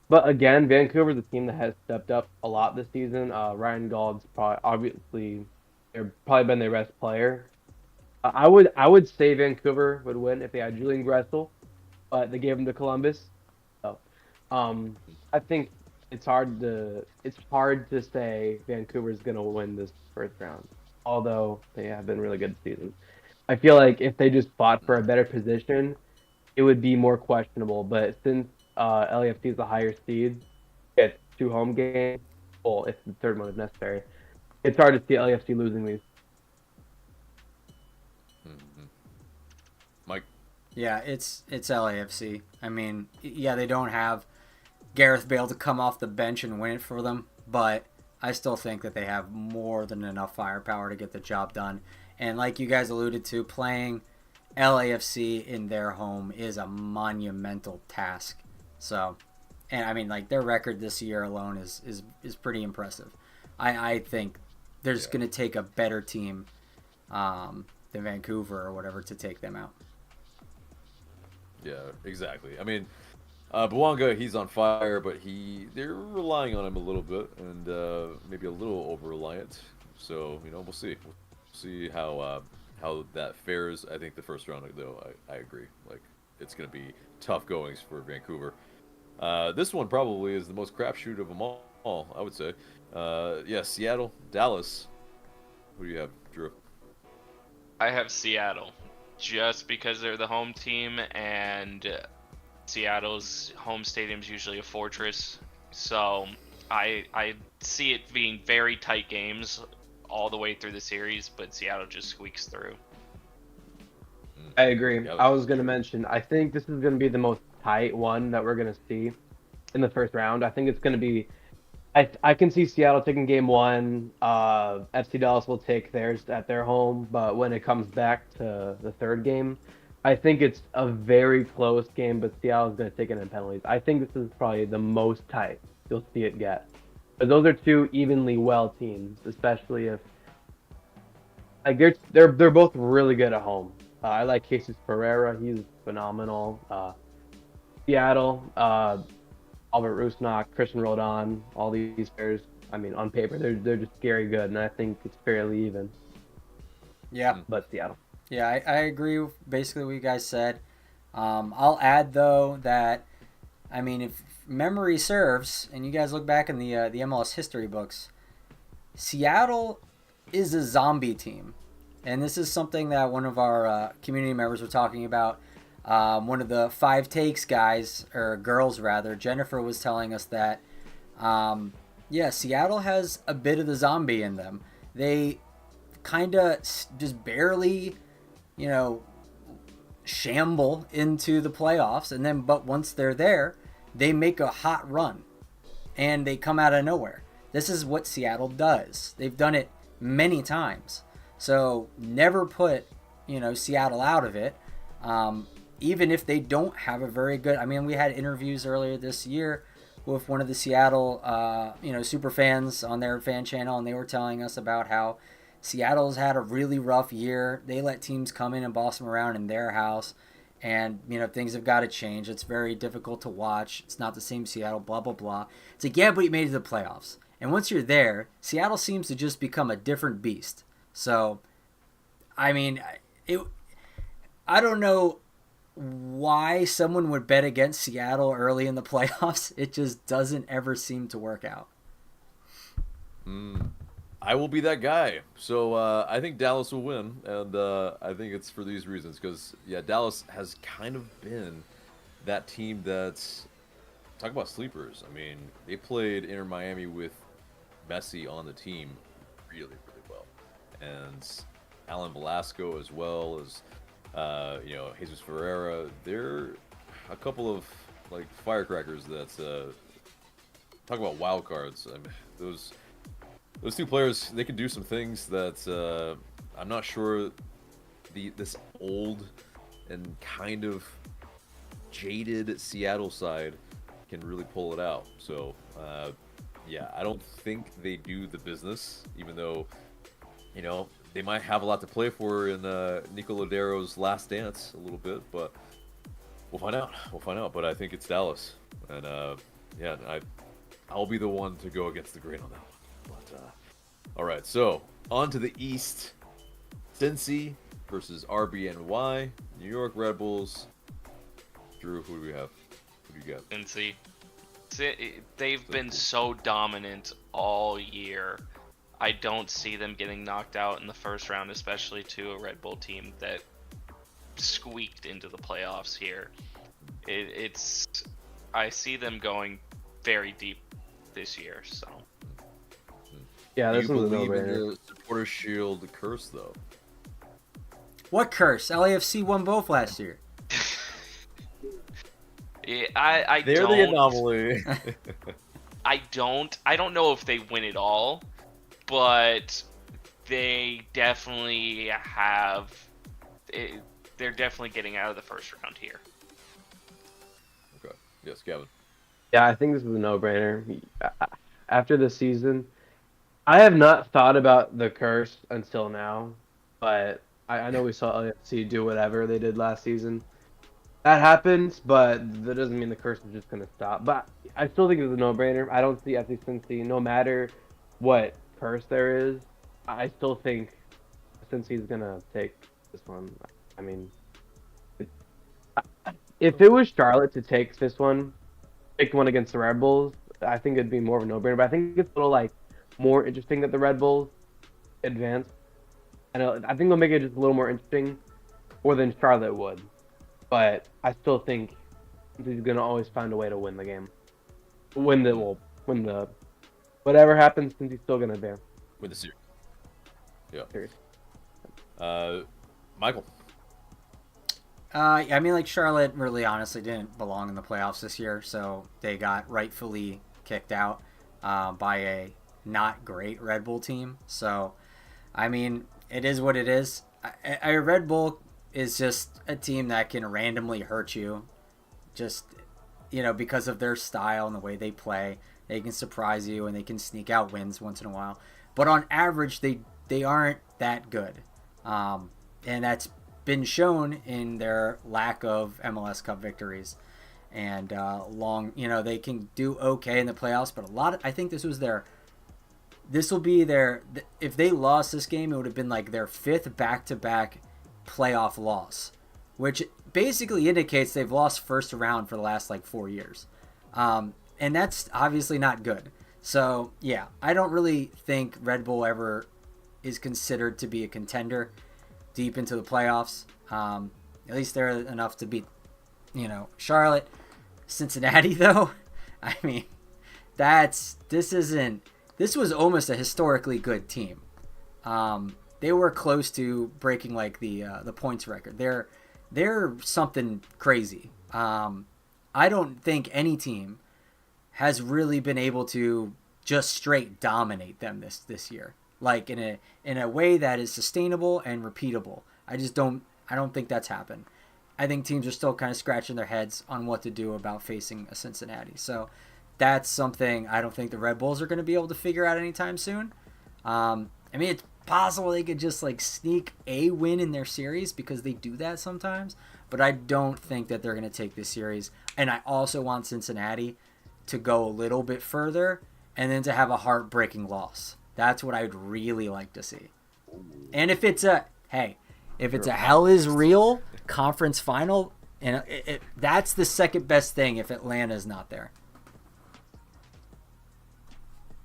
Speaker 3: But again, Vancouver's a team that has stepped up a lot this season. Ryan Gauld's probably been their best player. I would say Vancouver would win if they had Julian Gressel, but they gave him to Columbus. So, I think it's hard to say Vancouver's gonna win this first round, although they have been really good this season. I feel like if they just fought for a better position, it would be more questionable. But since LAFC is the higher seed, it's 2 home games. Well, if the third one is necessary, it's hard to see LAFC losing these.
Speaker 1: Mike.
Speaker 2: Yeah, it's LAFC. I mean, yeah, they don't have Gareth Bale to come off the bench and win it for them, but I still think that they have more than enough firepower to get the job done. And like you guys alluded to, playing LAFC in their home is a monumental task. So, and I mean, like, their record this year alone is pretty impressive. I think there's going to take a better team than Vancouver or whatever to take them out.
Speaker 1: Yeah, exactly. I mean, Bouanga, he's on fire, but they're relying on him a little bit, and maybe a little over-reliant. So, we'll see. We'll see how that fares. I think the first round, though, I agree. Like, it's going to be tough goings for Vancouver. This one probably is the most crapshoot of them all, I would say. Seattle, Dallas. Who do you have, Drew?
Speaker 4: I have Seattle, just because they're the home team, and Seattle's home stadium's usually a fortress. So I see it being very tight games all the way through the series, but Seattle just squeaks through.
Speaker 3: I agree. I was going to mention, I think this is going to be the most tight one that we're going to see in the first round. I think it's going to be, I can see Seattle taking game 1. FC Dallas will take theirs at their home, but when it comes back to the third game, I think it's a very close game, but Seattle's going to take it in penalties. I think this is probably the most tight you'll see it get. But those are 2 evenly well teams, especially if they're both really good at home. I like Jesus Pereira. He's phenomenal. Seattle, Albert Rusnak, Christian Rodon, all these players. I mean, on paper, they're just scary good, and I think it's fairly even.
Speaker 2: Yeah.
Speaker 3: But Seattle.
Speaker 2: Yeah, I agree with basically what you guys said. I'll add, though, that, I mean, if memory serves, and you guys look back in the MLS history books, Seattle is a zombie team. And this is something that one of our community members were talking about. One of the 5 takes guys, or girls rather, Jennifer was telling us that, Seattle has a bit of the zombie in them. They kind of just barely, shamble into the playoffs, and then but once they're there, they make a hot run, and they come out of nowhere. This is what Seattle does. They've done it many times. So never put, Seattle out of it. Even if they don't have a very good, I mean, we had interviews earlier this year with one of the Seattle, super fans on their fan channel, and they were telling us about how Seattle's had a really rough year. They let teams come in and boss them around in their house, and, things have got to change. It's very difficult to watch. It's not the same Seattle, blah, blah, blah. It's like, yeah, but you made it to the playoffs. And once you're there, Seattle seems to just become a different beast. So, I mean, I don't know why someone would bet against Seattle early in the playoffs. It just doesn't ever seem to work out.
Speaker 1: I will be that guy. So I think Dallas will win, and I think it's for these reasons. Because, Dallas has kind of been that team that's... Talk about sleepers. I mean, they played Inter Miami with Messi on the team really, really well. And Alan Velasco as well as, Jesus Ferreira. They're a couple of, firecrackers that's... talk about wild cards. I mean, those 2 players, they can do some things that I'm not sure this old and kind of jaded Seattle side can really pull it out. So, I don't think they do the business, even though, they might have a lot to play for in Nico Lodero's last dance a little bit, but we'll find out. But I think it's Dallas, and I'll be the one to go against the grain on that one. But all right, so on to the East. Cincy versus RBNY. New York Red Bulls. Drew, who do we have? Who do you got?
Speaker 4: Cincy. They've been so dominant all year. I don't see them getting knocked out in the first round, especially to a Red Bull team that squeaked into the playoffs here. I see them going very deep this year. So.
Speaker 3: Yeah,
Speaker 1: Do
Speaker 3: this
Speaker 1: you
Speaker 3: one's a
Speaker 1: believe in
Speaker 3: no-brainer.
Speaker 1: the Supporter Shield curse, though?
Speaker 2: What curse? LAFC won both last year.
Speaker 4: I
Speaker 1: They're
Speaker 4: don't,
Speaker 1: the anomaly.
Speaker 4: I don't know if they win it all, but they definitely have. They're definitely getting out of the first round here.
Speaker 1: Okay. Yes, Gavin.
Speaker 3: Yeah, I think this is a no-brainer. After the season, I have not thought about the curse until now, but I know we saw LAFC do whatever they did last season. That happens, but that doesn't mean the curse is just going to stop. But I still think it's a no-brainer. I don't see FC Cincy, no matter what curse there is, I still think Cincy's going to take this one. I mean, if it was Charlotte to take this one, take one against the Red Bulls, I think it'd be more of a no-brainer. But I think it's a little more interesting that the Red Bulls advance. And I think they'll make it just a little more interesting, more than Charlotte would. But I still think he's gonna always find a way to win the game. Win the whatever happens, since he's still gonna advance.
Speaker 1: Win the series. Yeah.
Speaker 3: Series.
Speaker 1: Michael.
Speaker 2: I mean, Charlotte really honestly didn't belong in the playoffs this year, so they got rightfully kicked out by a not great Red Bull team. So, I mean, it is what it is. A Red Bull is just a team that can randomly hurt you, just because of their style and the way they play. They can surprise you and they can sneak out wins once in a while. But on average, they aren't that good, and that's been shown in their lack of MLS Cup victories. And they can do okay in the playoffs, but I think this will be if they lost this game, it would have been like their 5th back-to-back playoff loss, which basically indicates they've lost first round for the last 4 years. And that's obviously not good. So, yeah, I don't really think Red Bull ever is considered to be a contender deep into the playoffs. At least they're enough to beat, Charlotte. Cincinnati, though, I mean, this was almost a historically good team. They were close to breaking the points record. They're something crazy. I don't think any team has really been able to just straight dominate them this year, in a way that is sustainable and repeatable. I don't think that's happened. I think teams are still kind of scratching their heads on what to do about facing a Cincinnati. So that's something I don't think the Red Bulls are going to be able to figure out anytime soon. It's possible they could just sneak a win in their series because they do that sometimes, but I don't think that they're going to take this series. And I also want Cincinnati to go a little bit further and then to have a heartbreaking loss. That's what I'd really like to see. And if it's a hell is real conference final, and that's the second best thing if Atlanta's not there.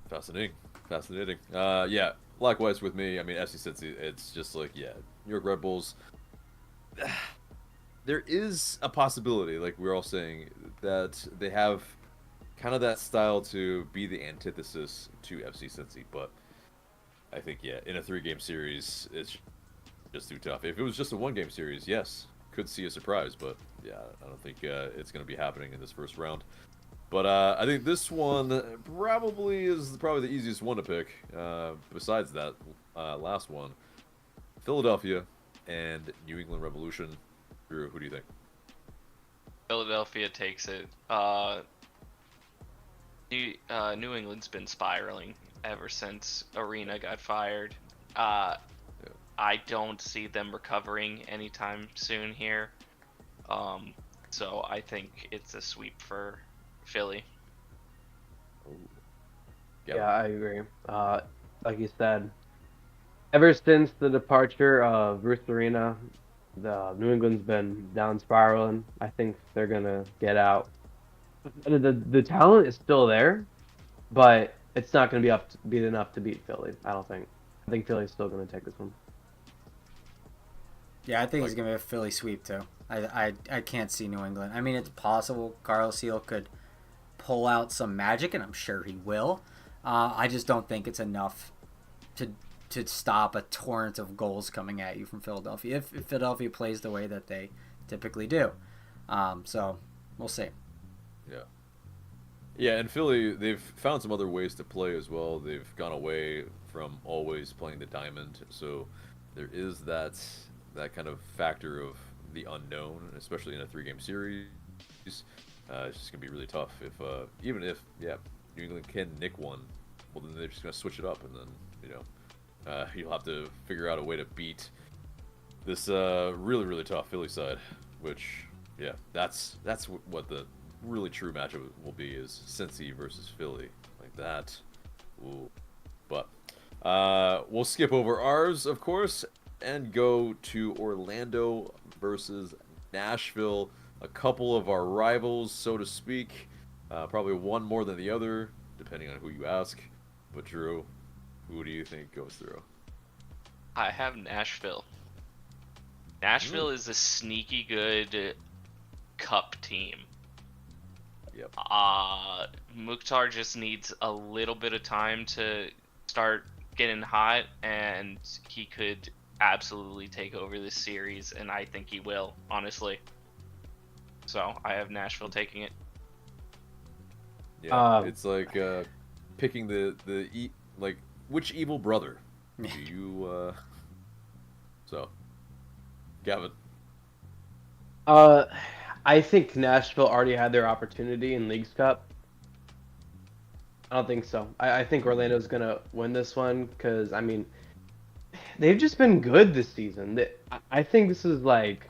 Speaker 1: Fascinating. Yeah, likewise with me. FC Cincy, it's just New York Red Bulls. There is a possibility, like we're all saying, that they have kind of that style to be the antithesis to FC Cincy, but I think, in a 3-game series, it's just too tough. If it was just a 1-game series, yes, could see a surprise, but I don't think it's going to be happening in this first round. But I think this one probably the easiest one to pick. Besides that last one, Philadelphia and New England Revolution. Drew, who do you think?
Speaker 4: Philadelphia takes it. New England's been spiraling ever since Arena got fired. I don't see them recovering anytime soon here. So I think it's a sweep for Philly.
Speaker 3: Yeah, I agree. Like you said, ever since the departure of Ruth Arena, the New England's been down spiraling. I think they're gonna get out. The talent is still there, but it's not gonna be enough to beat Philly. I don't think. I think Philly's still gonna take this one.
Speaker 2: Yeah, I think it's gonna be a Philly sweep too. I can't see New England. It's possible Carlos Seal could pull out some magic, and I'm sure he will. I just don't think it's enough to stop a torrent of goals coming at you from Philadelphia if Philadelphia plays the way that they typically do. So we'll see.
Speaker 1: Yeah, and Philly, they've found some other ways to play as well. They've gone away from always playing the diamond, so there is that kind of factor of the unknown, especially in a 3-game series. It's just gonna be really tough even if New England can nick one. Well, then they're just gonna switch it up, and then you'll have to figure out a way to beat this really, really tough Philly side. Which that's what the really true matchup will be, is Cincy versus Philly, like that. Ooh. But we'll skip over ours, of course, and go to Orlando versus Nashville. A couple of our rivals, so to speak. Probably one more than the other, depending on who you ask. But Drew, who do you think goes through?
Speaker 4: I have Nashville. Nashville is a sneaky good cup team.
Speaker 1: Yep.
Speaker 4: Mukhtar just needs a little bit of time to start getting hot, and he could absolutely take over this series, and I think he will, honestly. So I have Nashville taking it.
Speaker 1: Yeah, it's like picking which evil brother do you? So, Gavin.
Speaker 3: I think Nashville already had their opportunity in Leagues Cup. I don't think so. I think Orlando's gonna win this one because they've just been good this season. I think this is like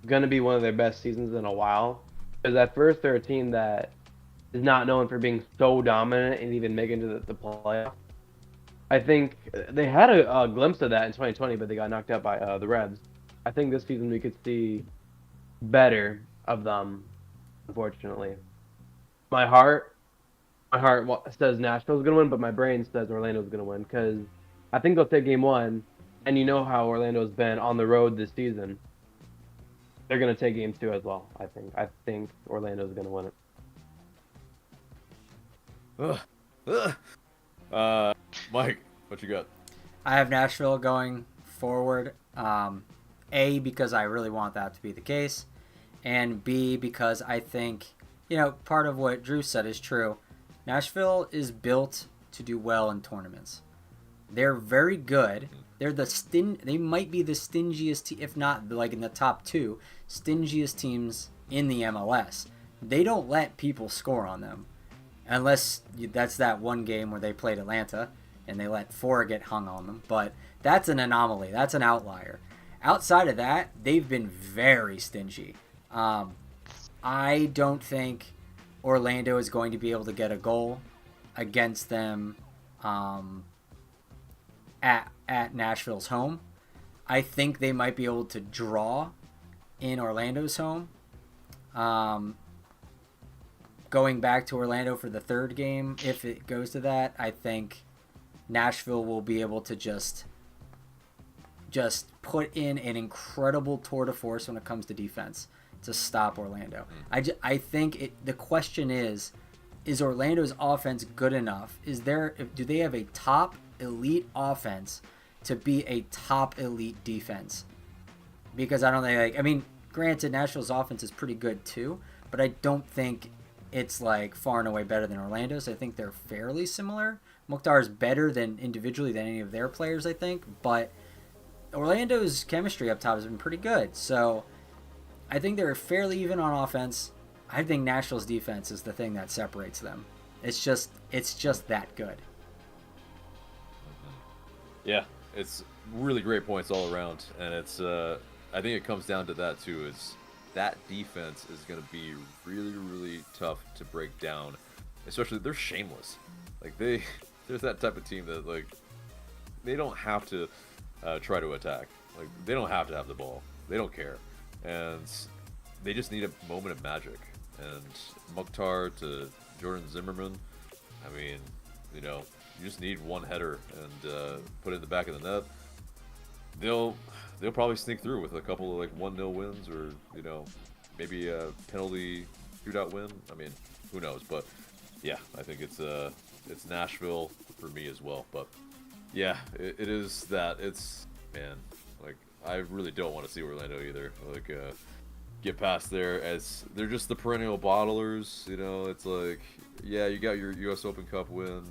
Speaker 3: gonna be one of their best seasons in a while. Because at first they're a team that is not known for being so dominant and even making to the playoffs. I think they had a glimpse of that in 2020, but they got knocked out by the Reds. I think this season we could see better of them. Unfortunately, my heart says Nashville's gonna win, but my brain says Orlando's gonna win because I think they'll take game one, and you know how Orlando's been on the road this season. They're gonna take game two as well. I think Orlando's gonna win it.
Speaker 1: Mike, what you got?
Speaker 2: I have Nashville going forward. A, because I really want that to be the case, and B, because I think, part of what Drew said is true. Nashville is built to do well in tournaments. They're very good. They might be the stingiest, if not like in the top two, stingiest teams in the MLS. They don't let people score on them. Unless that's that one game where they played Atlanta and they let 4 get hung on them. But that's an anomaly. That's an outlier. Outside of that, they've been very stingy. I don't think Orlando is going to be able to get a goal against them at Nashville's home. I think they might be able to draw in Orlando's home. Going back to Orlando for the third game, if it goes to that, I think Nashville will be able to just put in an incredible tour de force when it comes to defense to stop Orlando. I think the question is Orlando's offense good enough? Do they have a top elite offense to be a top elite defense? Because I don't think, granted, Nashville's offense is pretty good too, but I don't think it's like far and away better than Orlando's. I think they're fairly similar. Mukhtar is better individually than any of their players, I think, but Orlando's chemistry up top has been pretty good. So I think they're fairly even on offense. I think Nashville's defense is the thing that separates them. It's just that good.
Speaker 1: Yeah, it's really great points all around, and it's I think it comes down to that too. Is that defense is going to be really, really tough to break down. Especially, they're shameless. Like there's that type of team that they don't have to try to attack. Like they don't have to have the ball. They don't care, and they just need a moment of magic. And Mukhtar to Jordan Zimmerman, you just need one header and put it in the back of the net. They'll probably sneak through with a couple of 1-0 wins, or maybe a penalty shootout win. Who knows? But yeah, I think it's Nashville for me as well. But yeah, it is that. It's, man, I really don't want to see Orlando either. Get past there, as they're just the perennial bottlers. It's you got your U.S. Open Cup win.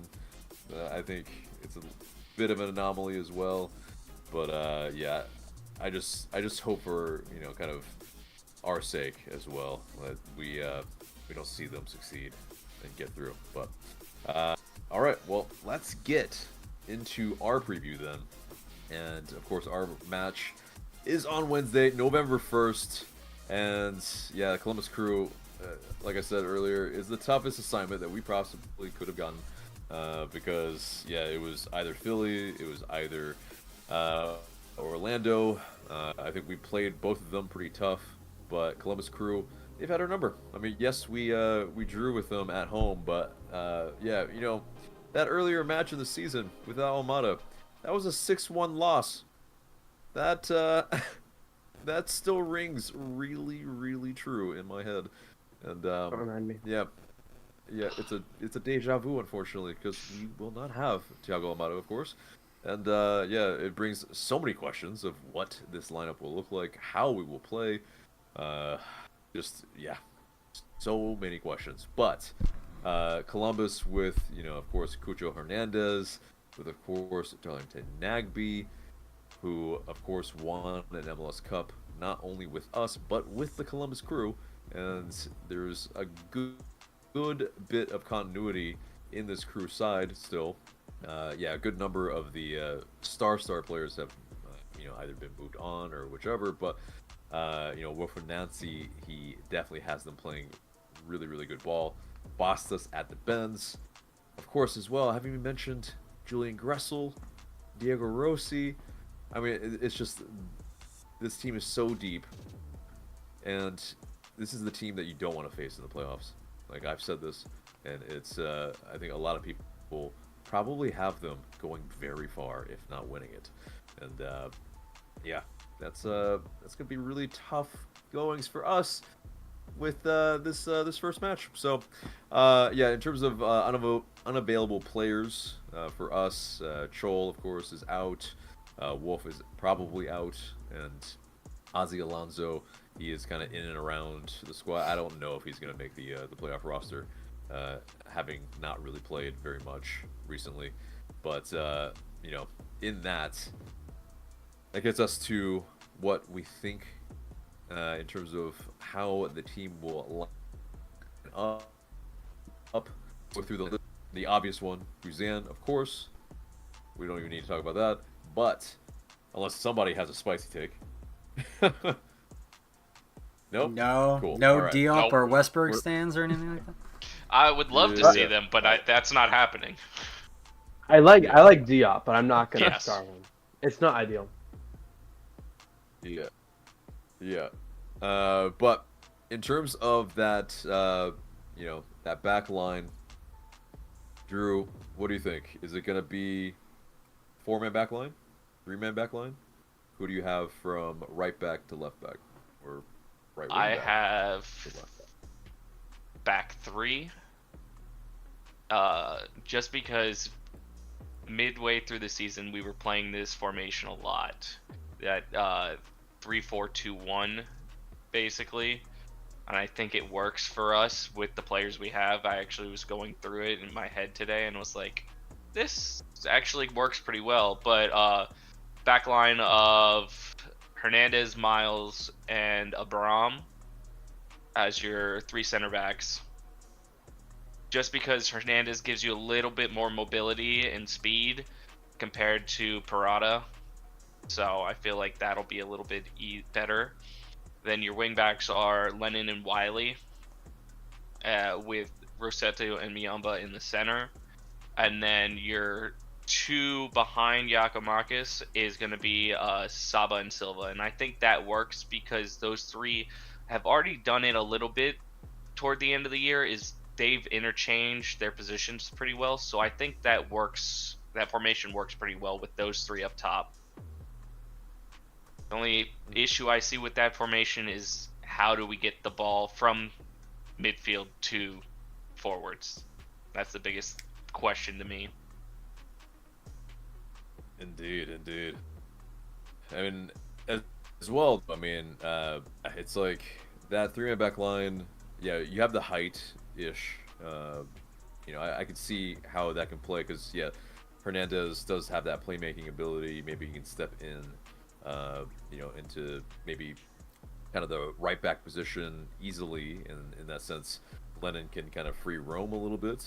Speaker 1: I think it's a bit of an anomaly as well. But yeah, I just hope for kind of our sake as well that we don't see them succeed and get through. But all right, well, let's get into our preview then. And of course, our match is on Wednesday, November 1st. And yeah, Columbus Crew, like I said earlier, is the toughest assignment that we possibly could have gotten. Because yeah, it was either Philly, it was either Orlando. I think we played both of them pretty tough, but Columbus Crew, they've had our number. Yes, we drew with them at home, but yeah, that earlier match in the season with Almada, that was a 6-1 loss. That that still rings really, really true in my head. And
Speaker 3: Don't remind me.
Speaker 1: yeah, it's a deja vu, unfortunately, because we will not have Thiago Almada, of course. And yeah, it brings so many questions of what this lineup will look like, how we will play. Just, yeah, so many questions. But Columbus with, of course, Cucho Hernandez, with, of course, Darlington Nagbe, who, of course, won an MLS Cup, not only with us, but with the Columbus Crew. And there's a good bit of continuity in this Crew side still. Yeah, a good number of the star players have either been moved on or whichever. But Wilfred Nancy, he definitely has them playing really, really good ball. Bastos at the bends, of course, as well. Haven't even mentioned Julian Gressel, Diego Rossi. I mean, it's just this team is so deep, and this is the team that you don't want to face in the playoffs. Like I've said this, and it's I think a lot of people probably have them going very far, if not winning it. And yeah, that's gonna be really tough goings for us with this first match. So yeah, in terms of unavailable players for us, Chol of course is out. Wolf is probably out, and Ozzy Alonso, he is kind of in and around the squad. I don't know if he's going to make the playoff roster, having not really played very much recently. But in that gets us to what we think in terms of how the team will line up. Go through the obvious one, Guzan, of course. We don't even need to talk about that. But unless somebody has a spicy take. Nope.
Speaker 2: No,
Speaker 1: Cool.
Speaker 2: no
Speaker 1: Right.
Speaker 2: Diop
Speaker 4: Nope.
Speaker 2: or Westberg stands or anything like that.
Speaker 4: I would love to
Speaker 1: Yeah.
Speaker 4: see them, but that's not happening.
Speaker 3: I like Diop, but I'm not gonna
Speaker 4: Yes.
Speaker 3: start him. It's not ideal.
Speaker 1: Yeah. Yeah. But in terms of that, that back line, Drew, what do you think? Is it going to be 4-man back line? 3-man back line? Who do you have from right back to left back? Or right wing
Speaker 4: I
Speaker 1: back
Speaker 4: have
Speaker 1: to left back?
Speaker 4: back three. Just because midway through the season we were playing this formation a lot. That 3-4-2-1 basically. And I think it works for us with the players we have. I actually was going through it in my head today and was like, this actually works pretty well. But back line of Hernandez, Miles, and Abram as your 3 center backs. Just because Hernandez gives you a little bit more mobility and speed compared to Parada. So I feel like that'll be a little bit better. Then your wingbacks are Lennon and Wiley, with Rossetto and Miyamba in the center. And then your 2 behind Giacomakis is going to be Saba and Silva. And I think that works because those 3 have already done it a little bit toward the end of the year. They've interchanged their positions pretty well. So I think that works. That formation works pretty well with those 3 up top. The only issue I see with that formation is how do we get the ball from midfield to forwards? That's the biggest question to me.
Speaker 1: Indeed. I mean, as well, I mean, it's like that 3-man back line, yeah, you have the height-ish. I could see how that can play because, yeah, Hernandez does have that playmaking ability. Maybe he can step in, into maybe kind of the right back position easily. In that sense, Lennon can kind of free roam a little bit,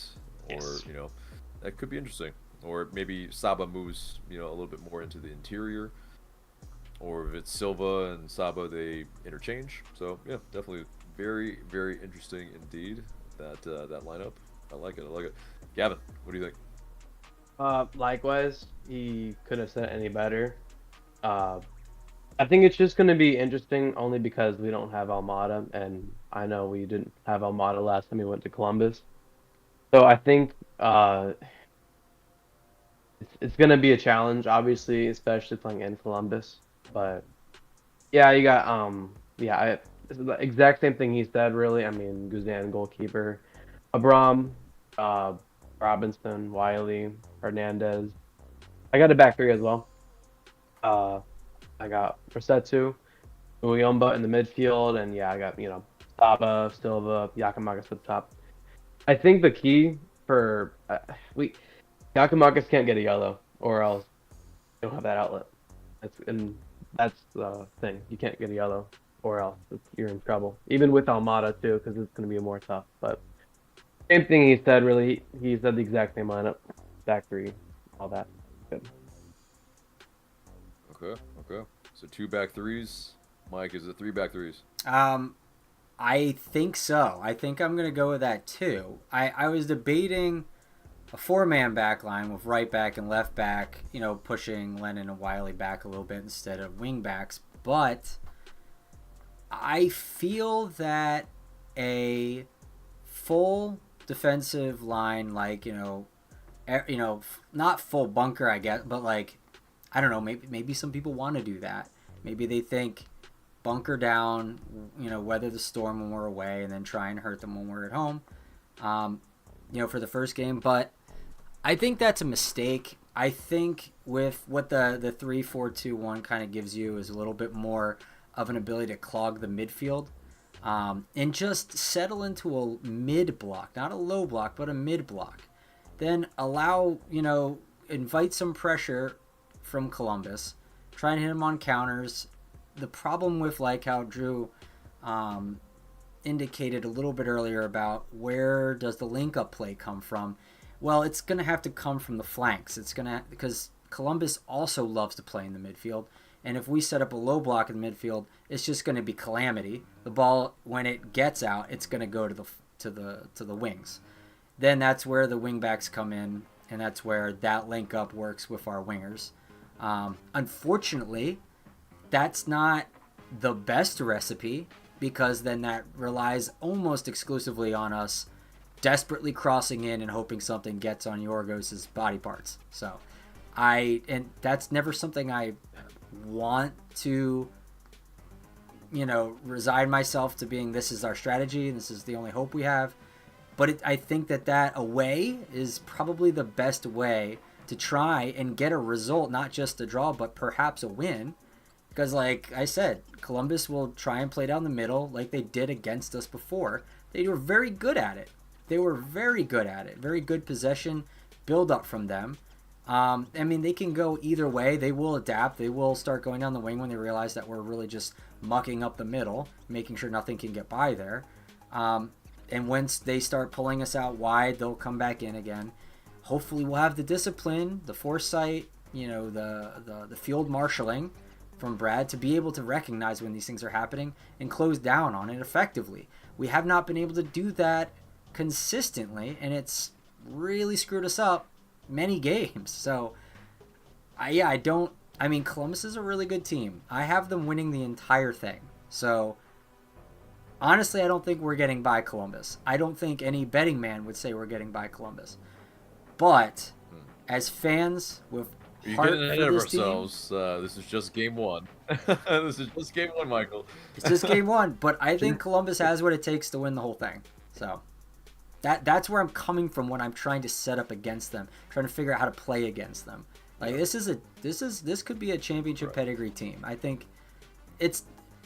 Speaker 1: or
Speaker 4: Yes.
Speaker 1: That could be interesting. Or maybe Saba moves, a little bit more into the interior. Or if it's Silva and Saba, they interchange. So yeah, definitely very, very interesting indeed. That lineup, I like it. Gavin, what do you think?
Speaker 3: Likewise, he couldn't have said it any better. I think it's just going to be interesting only because we don't have Almada, and I know we didn't have Almada last time we went to Columbus. So I think it's going to be a challenge, obviously, especially playing in Columbus. But yeah, you got it's the exact same thing he said, really. I mean, Guzan, goalkeeper, Abram, Robinson, Wiley, Hernandez. I got a back 3 as well. I got Rossetto, Uyumba in the midfield, and yeah, I got Saba, Silva, Giacomakis at the top. I think the key for Giacomakis can't get a yellow, or else you don't have that outlet. That's the thing. You can't get a yellow, or else you're in trouble. Even with Almada too, because it's going to be more tough. But same thing he said. Really, he said the exact same lineup, back 3, all that. Good.
Speaker 1: Okay. Okay. So 2 back threes. Mike, is it 3 back threes?
Speaker 2: I think so. I think I'm going to go with that too. I was debating a 4-man back line with right back and left back, pushing Lennon and Wiley back a little bit instead of wing backs. But I feel that a full defensive line, like, not full bunker, I guess, but like, I don't know, maybe some people want to do that. Maybe they think bunker down, weather the storm when we're away and then try and hurt them when we're at home, for the first game. But I think that's a mistake. I think with what the 3-4-2-1 kind of gives you is a little bit more of an ability to clog the midfield, and just settle into a mid block, not a low block, but a mid block. Then allow, invite some pressure from Columbus, try and hit them on counters. The problem with, like how Drew indicated a little bit earlier about where does the link-up play come from, well, it's going to have to come from the flanks. Because Columbus also loves to play in the midfield, and if we set up a low block in the midfield, it's just going to be calamity. The ball, when it gets out, it's going to go to the wings. Then that's where the wing backs come in, and that's where that link-up works with our wingers. Unfortunately, that's not the best recipe, because then that relies almost exclusively on us desperately crossing in and hoping something gets on Yorgos' body parts. So and that's never something I want to, resign myself to being, this is our strategy and this is the only hope we have. But I think that away is probably the best way to try and get a result, not just a draw, but perhaps a win. Because like I said, Columbus will try and play down the middle like they did against us before. They were very good at it. Very good possession, build up from them. They can go either way. They will adapt. They will start going down the wing when they realize that we're really just mucking up the middle, making sure nothing can get by there. And once they start pulling us out wide, they'll come back in again. Hopefully we'll have the discipline, the foresight, the field marshaling from Brad to be able to recognize when these things are happening and close down on it effectively. We have not been able to do that consistently, and it's really screwed us up many games. So Columbus is a really good team. I have them winning the entire thing. So honestly, I don't think we're getting by Columbus. I don't think any betting man would say we're getting by Columbus. But as fans with heart
Speaker 1: getting ahead
Speaker 2: for
Speaker 1: of
Speaker 2: this
Speaker 1: ourselves. This is just game 1. This is just game 1, Michael.
Speaker 2: It's just game 1, but I think Columbus has what it takes to win the whole thing. So that's where I'm coming from when I'm trying to set up against them, trying to figure out how to play against them. Like this could be a championship pedigree team. I think it's,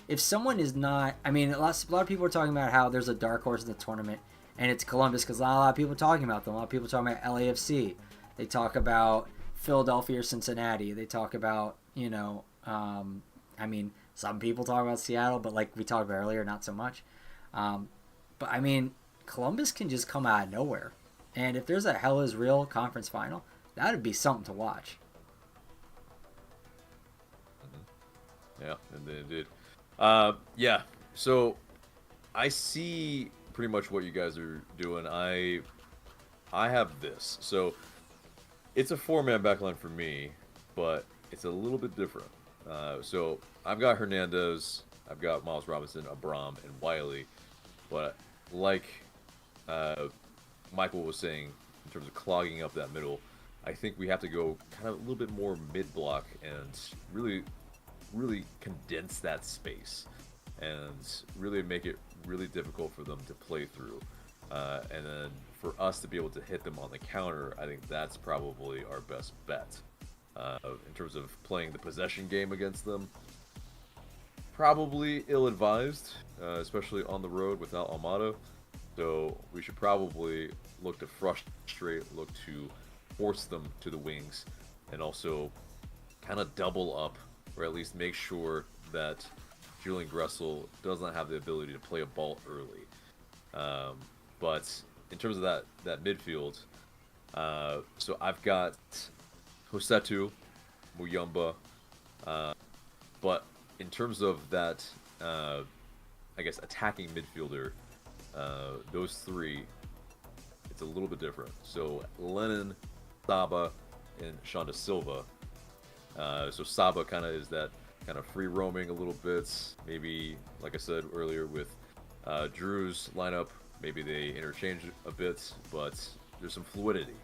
Speaker 2: if someone is not, a lot of people are talking about how there's a dark horse in the tournament, and it's Columbus because a lot of people are talking about them. A lot of people are talking about LAFC. They talk about Philadelphia or Cincinnati. They talk about, some people talk about Seattle, but like we talked about earlier, not so much. Columbus can just come out of nowhere. And if there's a Hell Is Real conference final, that would be something to watch.
Speaker 1: Yeah, indeed. So I see pretty much what you guys are doing. I have this. So it's a 4-man backline for me, but it's a little bit different. So I've got Hernandez, I've got Miles Robinson, Abram, and Wiley. But like Michael was saying, in terms of clogging up that middle, I think we have to go kind of a little bit more mid-block and really condense that space and really make it really difficult for them to play through. And then for us to be able to hit them on the counter, I think that's probably our best bet. In terms of playing the possession game against them, probably ill-advised, especially on the road without Almada. So we should probably look to frustrate, look to force them to the wings, and also kind of double up, or at least make sure that Julian Gressel doesn't have the ability to play a ball early. But in terms of that midfield, so I've got Hosetu, Muyumba, But in terms of that, I guess attacking midfielder, those three, it's a little bit different. So Lennon, Saba, and Shonda Silva. So Saba kind of is that kind of free roaming a little bit. Maybe, like I said earlier, with Drew's lineup, maybe they interchange a bit, but there's some fluidity.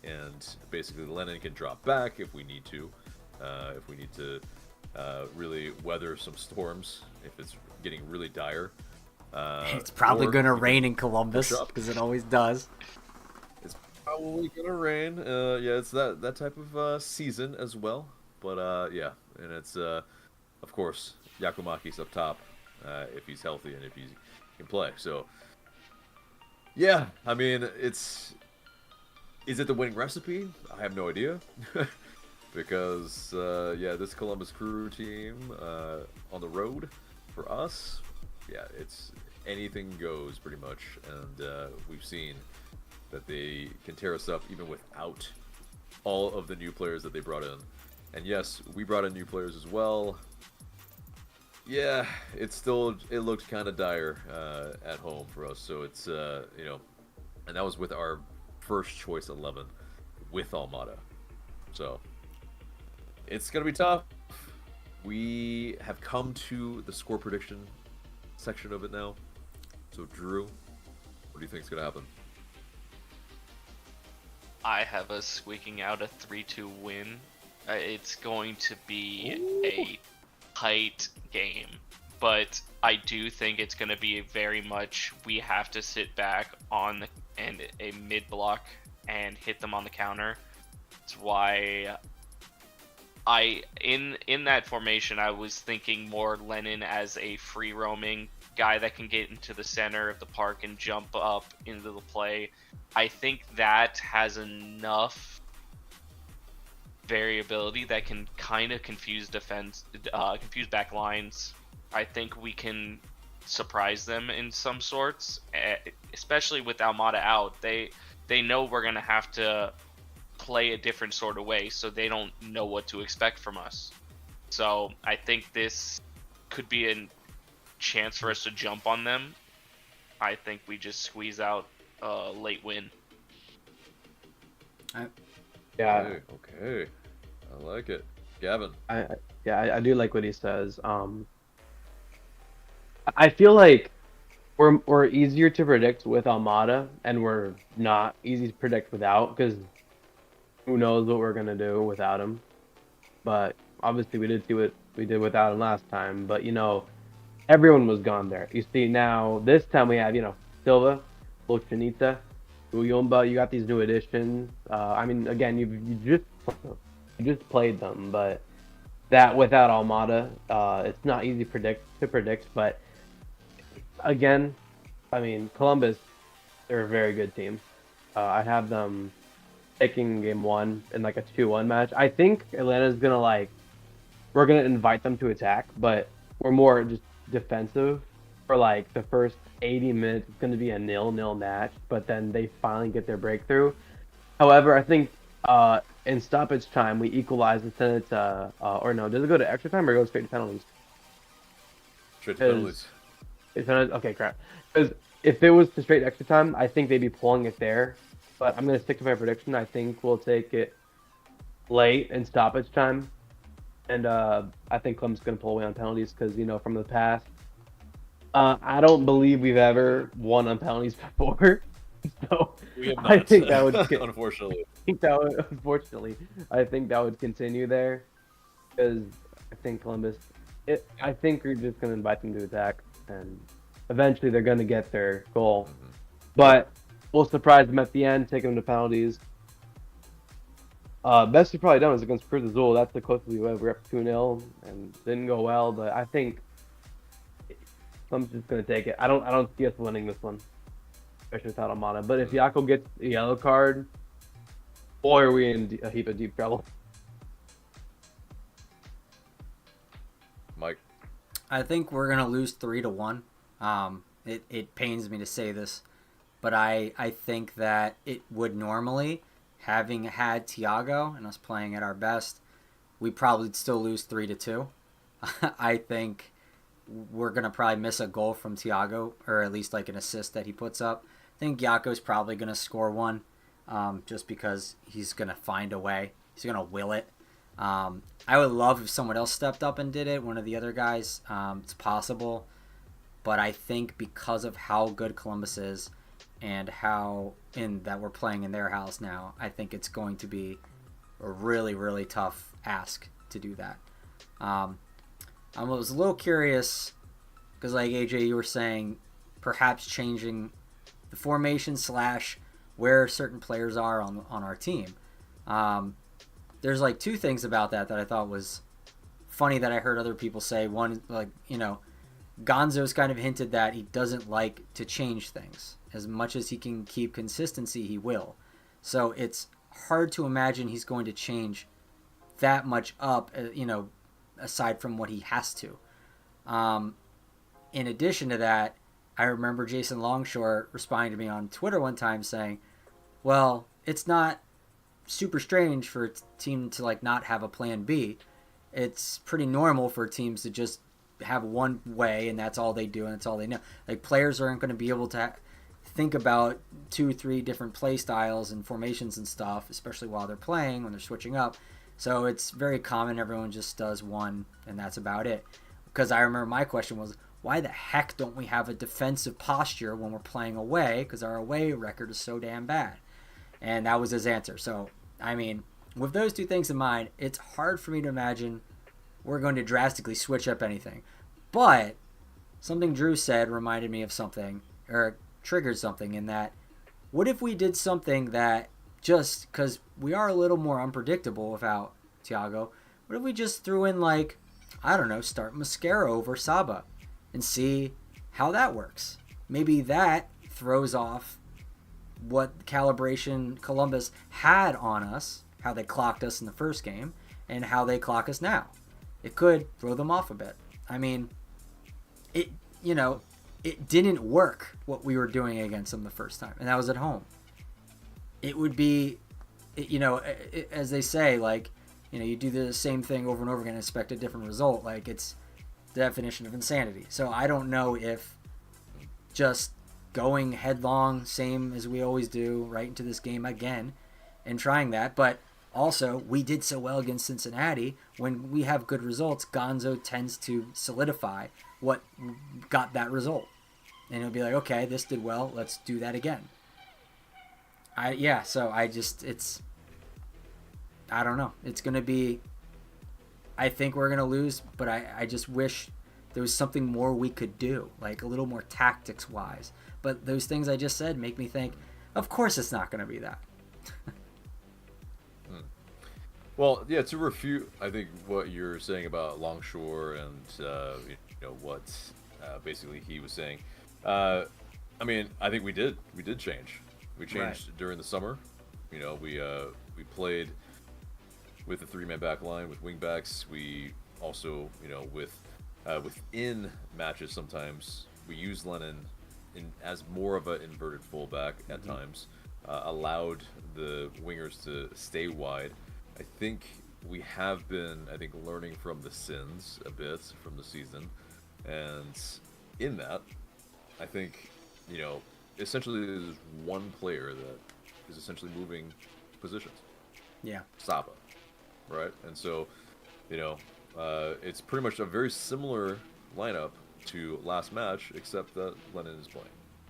Speaker 1: And basically, Lennon can drop back if we need to. If we need to really weather some storms, if it's getting really dire.
Speaker 2: It's probably going to rain in Columbus, because it always does.
Speaker 1: It's probably going to rain. Yeah, it's that type of season as well. But yeah, and it's, of course, Yakumaki's up top if he's healthy and if he can play. So, yeah, I mean, is it the winning recipe? I have no idea. Because, yeah, this Columbus Crew team on the road, for us, yeah, it's anything goes pretty much. And we've seen that they can tear us up even without all of the new players that they brought in. And yes, we brought in new players as well. Yeah, it looked kind of dire at home for us. So it's, you know, and that was with our first choice 11 with Almada. So it's going to be tough. We have come to the score prediction section of it now. So Drew, what do you think is going to happen?
Speaker 4: I have us squeaking out a 3-2 win. It's going to be a tight game, but I do think it's going to be very much we have to sit back on a mid block and hit them on the counter. That's why in that formation I was thinking more Lennon as a free roaming guy that can get into the center of the park and jump up into the play. I think that has enough variability that can kind of confuse back lines. I think we can surprise them in some sorts, especially with Almada out. They know we're gonna have to play a different sort of way, so they don't know what to expect from us. So I think this could be a chance for us to jump on them. I think we just squeeze out a late win.
Speaker 3: Yeah.
Speaker 1: Okay. I like it. Gavin.
Speaker 3: I do like what he says. I feel like we're easier to predict with Almada, and we're not easy to predict without, because who knows what we're gonna do without him. But obviously we did see what we did without him last time. But you know, everyone was gone there. You see now this time we have, you know, Silva, Lochanita, Uyumba. You got these new additions. I mean, again, you just played them, but that without Almada, it's not easy to predict. But again, I mean, Columbus, they're a very good team. I have them taking game one in like a 2-1 match. I think Atlanta's we're gonna invite them to attack, but we're more just defensive for like the first 80 minutes. It's gonna be a 0-0 match, but then they finally get their breakthrough. However, I think in stoppage time we equalize, and then it's or no, does it go to extra time or go straight to penalties?
Speaker 1: Straight to penalties.
Speaker 3: Okay, crap. Because if it was to straight extra time, I think they'd be pulling it there. But I'm going to stick to my prediction. I think we'll take it late in stoppage time. And I think Clem's going to pull away on penalties because, you know, from the past, I don't believe we've ever won on penalties before. So
Speaker 1: We have not,
Speaker 3: I think that would
Speaker 1: unfortunately.
Speaker 3: Unfortunately, I think that would continue there. Because I think Columbus, I think we're just going to invite them to attack. And eventually they're going to get their goal.
Speaker 1: Mm-hmm.
Speaker 3: But we'll surprise them at the end, take them to penalties. Best we've probably done was against Cruz Azul. That's the closest we went. We're up 2-0 and didn't go well. But I think I'm just going to take it. I don't see us winning this one, especially without Almada. But if Yako gets a yellow card, boy, are we in a heap of deep trouble.
Speaker 1: Mike.
Speaker 2: I think we're gonna lose 3-1. It pains me to say this, but I think that it would normally, having had Thiago and us playing at our best, we probably still lose 3-2. I think we're going to probably miss a goal from Thiago, or at least like an assist that he puts up. I think Yako's probably going to score one, just because he's going to find a way. He's going to will it. I would love if someone else stepped up and did it, one of the other guys. It's possible. But I think because of how good Columbus is and how that we're playing in their house now, I think it's going to be a really, really tough ask to do that. I was a little curious because, like AJ, you were saying, perhaps changing the formation / where certain players are on our team. There's like two things about that I thought was funny that I heard other people say. One, like, Gonzo's kind of hinted that he doesn't like to change things. As much as he can keep consistency, he will. So it's hard to imagine he's going to change that much up, aside from what he has to. In addition to that, I remember Jason Longshore responding to me on Twitter one time saying, well, it's not super strange for a team to like not have a plan B. It's pretty normal for teams to just have one way and that's all they do and that's all they know. Like, players aren't going to be able to think about 2-3 different play styles and formations and stuff, especially while they're playing, when they're switching up. So it's very common everyone just does one and that's about it. Because I remember my question was, why the heck don't we have a defensive posture when we're playing away? Because our away record is so damn bad. And that was his answer. So, I mean, with those two things in mind, it's hard for me to imagine we're going to drastically switch up anything. But something Drew said reminded me of something, or triggered something, in that, what if we did something that, just because we are a little more unpredictable without Thiago, what if we just threw in, like, I don't know, start Mascaro over Saba and see how that works? Maybe that throws off what calibration Columbus had on us, how they clocked us in the first game, and how they clock us now. It could throw them off a bit. I mean, it didn't work what we were doing against them the first time, and that was at home. It would be, as they say, like, you do the same thing over and over again and expect a different result. Like, it's the definition of insanity. So I don't know if just going headlong, same as we always do, right into this game again and trying that. But also, we did so well against Cincinnati. When we have good results, Gonzo tends to solidify what got that result. And it'll be like, okay, this did well, let's do that again. I don't know. It's going to be, I think we're going to lose, but I just wish there was something more we could do, like a little more tactics-wise. But those things I just said make me think, of course it's not going to be that.
Speaker 1: Well, yeah, to refute, I think, what you're saying about Longshore and, what basically he was saying. I mean, I think we did change. We changed during the summer. We played with a 3-man back line with wingbacks. We also, within matches sometimes we used Lennon as more of an inverted fullback at times, allowed the wingers to stay wide. I think we have been, learning from the sins a bit from the season, and in that, I think, essentially there's one player that is essentially moving positions.
Speaker 2: Yeah.
Speaker 1: Saba, right? And so, it's pretty much a very similar lineup to last match, except that Lennon is playing.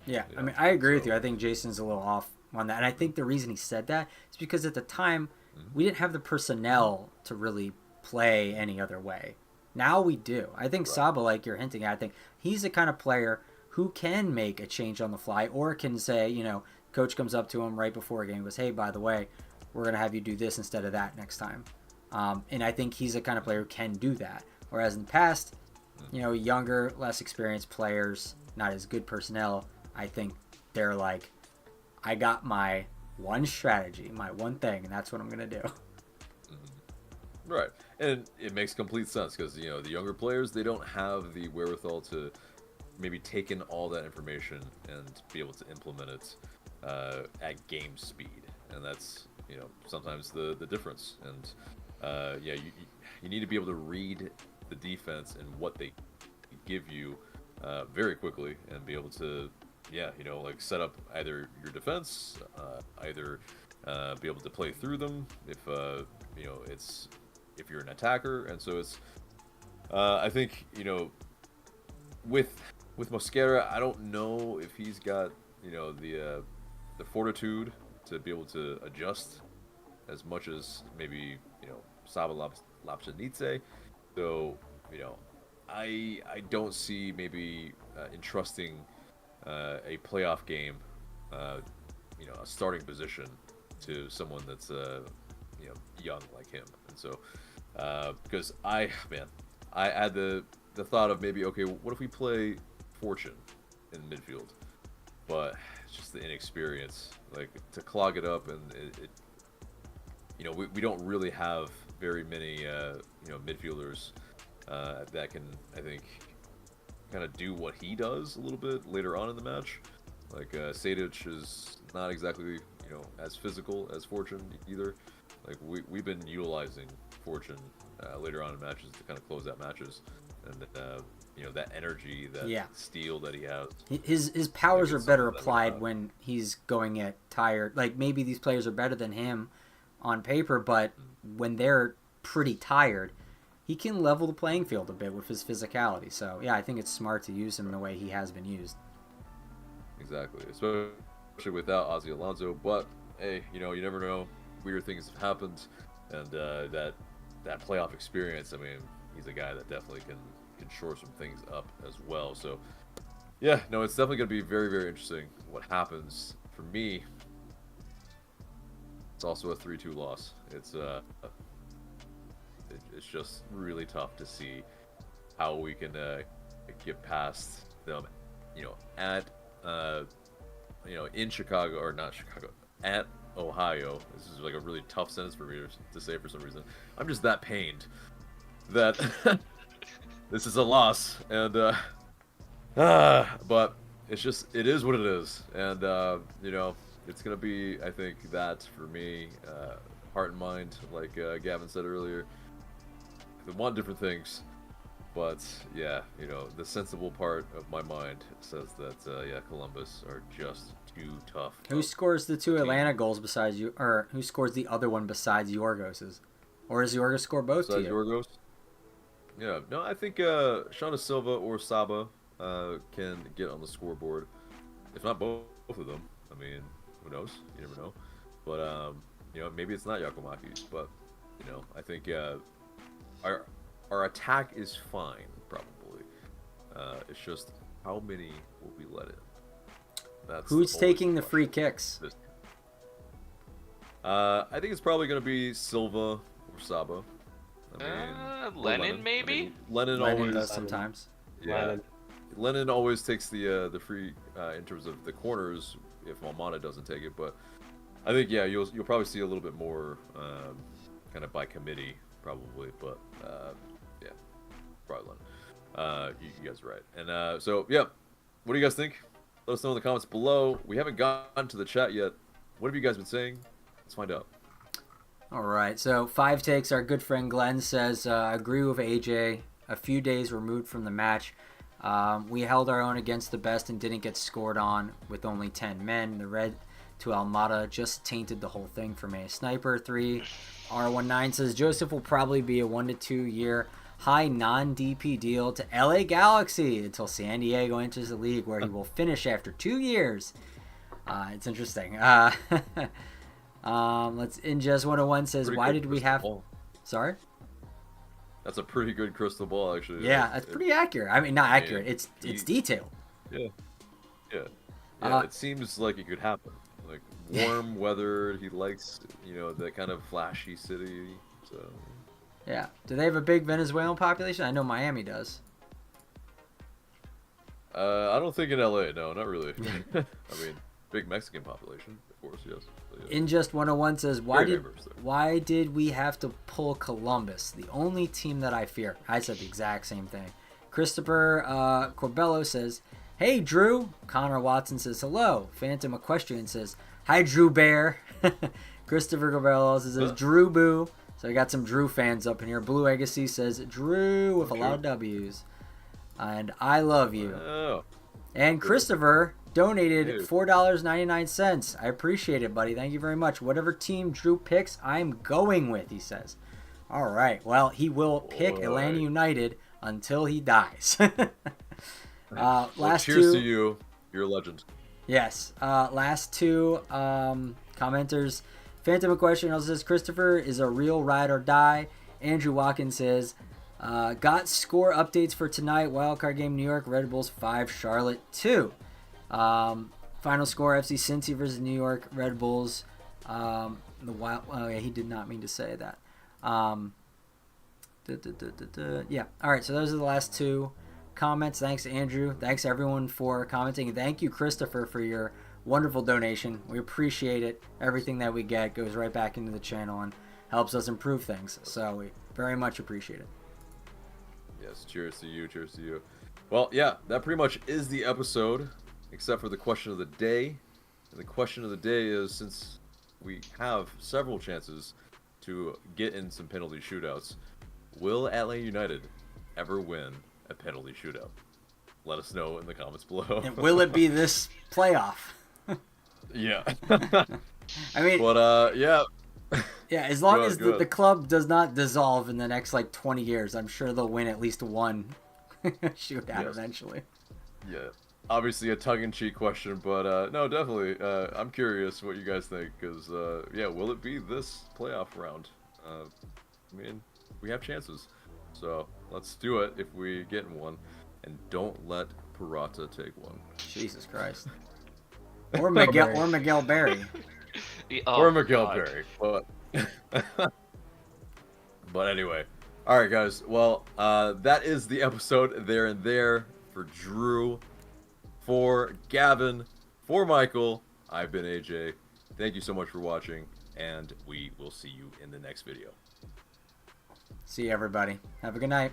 Speaker 2: Yeah, I mean, I agree with you. I think Jason's a little off on that. And I think the reason he said that is because at the time, we didn't have the personnel to really play any other way. Now we do. I think Saba, like you're hinting at, I think he's the kind of player who can make a change on the fly, or can say, coach comes up to him right before a game and goes, hey, by the way, we're going to have you do this instead of that next time. And I think he's the kind of player who can do that. Whereas in the past, younger, less experienced players, not as good personnel, I think they're like, I got my one strategy, my one thing, and that's what I'm going to do.
Speaker 1: Right. And it makes complete sense because, the younger players, they don't have the wherewithal to maybe take in all that information and be able to implement it at game speed. And that's, sometimes the difference. And, you need to be able to read the defense and what they give you very quickly, and be able to, like set up either your defense, either be able to play through them if if you're an attacker. And so it's I think with Mosquera, I don't know if he's got the fortitude to be able to adjust as much as maybe Saba Lapshanidze. So I don't see maybe entrusting a playoff game, a starting position to someone that's young like him. And so because I had the thought of maybe, okay, what if we play Fortune in midfield, but it's just the inexperience, like to clog it up, and we don't really have very many midfielders that can, I think, kind of do what he does a little bit later on in the match. Like Sadic is not exactly as physical as Fortune either. Like we've been utilizing Fortune later on in matches to kind of close out matches, and that energy, that steel that he has.
Speaker 2: His powers are better applied when he's going at tired. Like maybe these players are better than him on paper, but when they're pretty tired, he can level the playing field a bit with his physicality. So yeah, I think it's smart to use him in the way he has been used.
Speaker 1: Exactly, especially without Ozzy Alonso. But hey, you never know. Weird things have happened, and that playoff experience. I mean, he's a guy that definitely can shore some things up as well. So yeah, no, it's definitely going to be very, very interesting what happens. For me, it's also a 3-2 loss. It's just really tough to see how we can get past them, in Chicago, or not Chicago, at Ohio. This is like a really tough sentence for me to say for some reason. I'm just that pained that this is a loss, and but it is what it is, and it's gonna be, I think, that for me, heart and mind, like Gavin said earlier. They want different things, but yeah, the sensible part of my mind says that Columbus are just too tough.
Speaker 2: Who scores the 2 Atlanta goals besides you, or who scores the other one besides Yorgos's? Or does Yorgos score both
Speaker 1: besides
Speaker 2: to you?
Speaker 1: Yorgos? Yeah, no, I think Shauna Silva or Saba can get on the scoreboard, if not both of them. I mean, who knows? You never know. But maybe it's not Yakomaki. But I think our attack is fine, probably. It's just how many will we let in?
Speaker 2: Who's taking the free kicks?
Speaker 1: I think it's probably going to be Silva or Saba.
Speaker 4: Lennon maybe?
Speaker 1: Lennon
Speaker 2: Lennon
Speaker 1: always
Speaker 2: does sometimes.
Speaker 1: Yeah, Lennon always takes the free in terms of the corners if Almada doesn't take it. But I think you'll probably see a little bit more kind of by committee probably. But yeah, probably Lennon. You guys are right. And so yeah, what do you guys think? Let us know in the comments below. We haven't gotten to the chat yet. What have you guys been saying? Let's find out.
Speaker 2: All right, so 5 takes. Our good friend Glenn says, agree with AJ. A few days removed from the match. We held our own against the best and didn't get scored on with only 10 men. The red to Almada just tainted the whole thing for me. Sniper 3 R19 says, Joseph will probably be a 1 to 2 year high non-DP deal to LA Galaxy until San Diego enters the league, where he will finish after 2 years. It's interesting. Let's Ingest 101 says,
Speaker 1: Pretty
Speaker 2: why
Speaker 1: good
Speaker 2: did we
Speaker 1: crystal
Speaker 2: have...
Speaker 1: ball.
Speaker 2: Sorry?
Speaker 1: That's a pretty good crystal ball, actually.
Speaker 2: Yeah, that's pretty accurate. I mean, not accurate. It's detailed.
Speaker 1: Yeah. Yeah, it seems like it could happen. Like, warm weather, he likes, that kind of flashy city, so...
Speaker 2: Yeah. Do they have a big Venezuelan population? I know Miami does.
Speaker 1: I don't think in LA, no, not really. I mean, big Mexican population, of course, yes. But, yeah.
Speaker 2: Ingest 101 says, why did we have to pull Columbus? The only team that I fear. I said the exact same thing. Christopher Corbello says, hey, Drew. Connor Watson says, hello. Phantom Equestrian says, hi, Drew Bear. Christopher Corbello says, Drew Boo. So we got some Drew fans up in here. Blue Legacy says Drew with a lot of W's. And I love you.
Speaker 1: Oh.
Speaker 2: And Christopher donated
Speaker 1: Dude.
Speaker 2: $4.99. I appreciate it, buddy. Thank you very much. Whatever team Drew picks, I'm going with, he says. All right. Well, he will pick Atlanta United until he dies. Last
Speaker 1: cheers
Speaker 2: two.
Speaker 1: to you. You're a legend.
Speaker 2: Yes. Last two commenters. Phantom of Question also says Christopher is a real ride or die. Andrew Watkins says, got score updates for tonight. Wildcard game New York, Red Bulls 5, Charlotte 2. Final score FC Cincy versus New York, Red Bulls. The Wild. Oh yeah, he did not mean to say that. Yeah. All right. So those are the last two comments. Thanks, Andrew. Thanks everyone for commenting. Thank you, Christopher, for your wonderful donation. We appreciate it. Everything that we get goes right back into the channel and helps us improve things. So we very much appreciate it.
Speaker 1: Yes, cheers to you. Cheers to you. Well, yeah, that pretty much is the episode, except for the question of the day. And the question of the day is, since we have several chances to get in some penalty shootouts, will Atlanta United ever win a penalty shootout? Let us know in the comments below.
Speaker 2: And will it be this playoff?
Speaker 1: Yeah.
Speaker 2: I mean,
Speaker 1: but yeah.
Speaker 2: Yeah, as long
Speaker 1: Good,
Speaker 2: as
Speaker 1: good.
Speaker 2: the club does not dissolve in the next like 20 years, I'm sure they'll win at least one shootout
Speaker 1: Yes.
Speaker 2: eventually.
Speaker 1: Yeah. Obviously a tongue-in-cheek question, but no, definitely. I'm curious what you guys think, because yeah, will it be this playoff round? I mean, we have chances, so let's do it if we get in one, and don't let Purata take one.
Speaker 2: Jesus Christ. Or Miguel Berry.
Speaker 1: Or Miguel Berry, but but anyway. All right, guys. Well, that is the episode there and there for Drew, for Gavin, for Michael. I've been AJ. Thank you so much for watching, and we will see you in the next video.
Speaker 2: See you, everybody. Have a good night.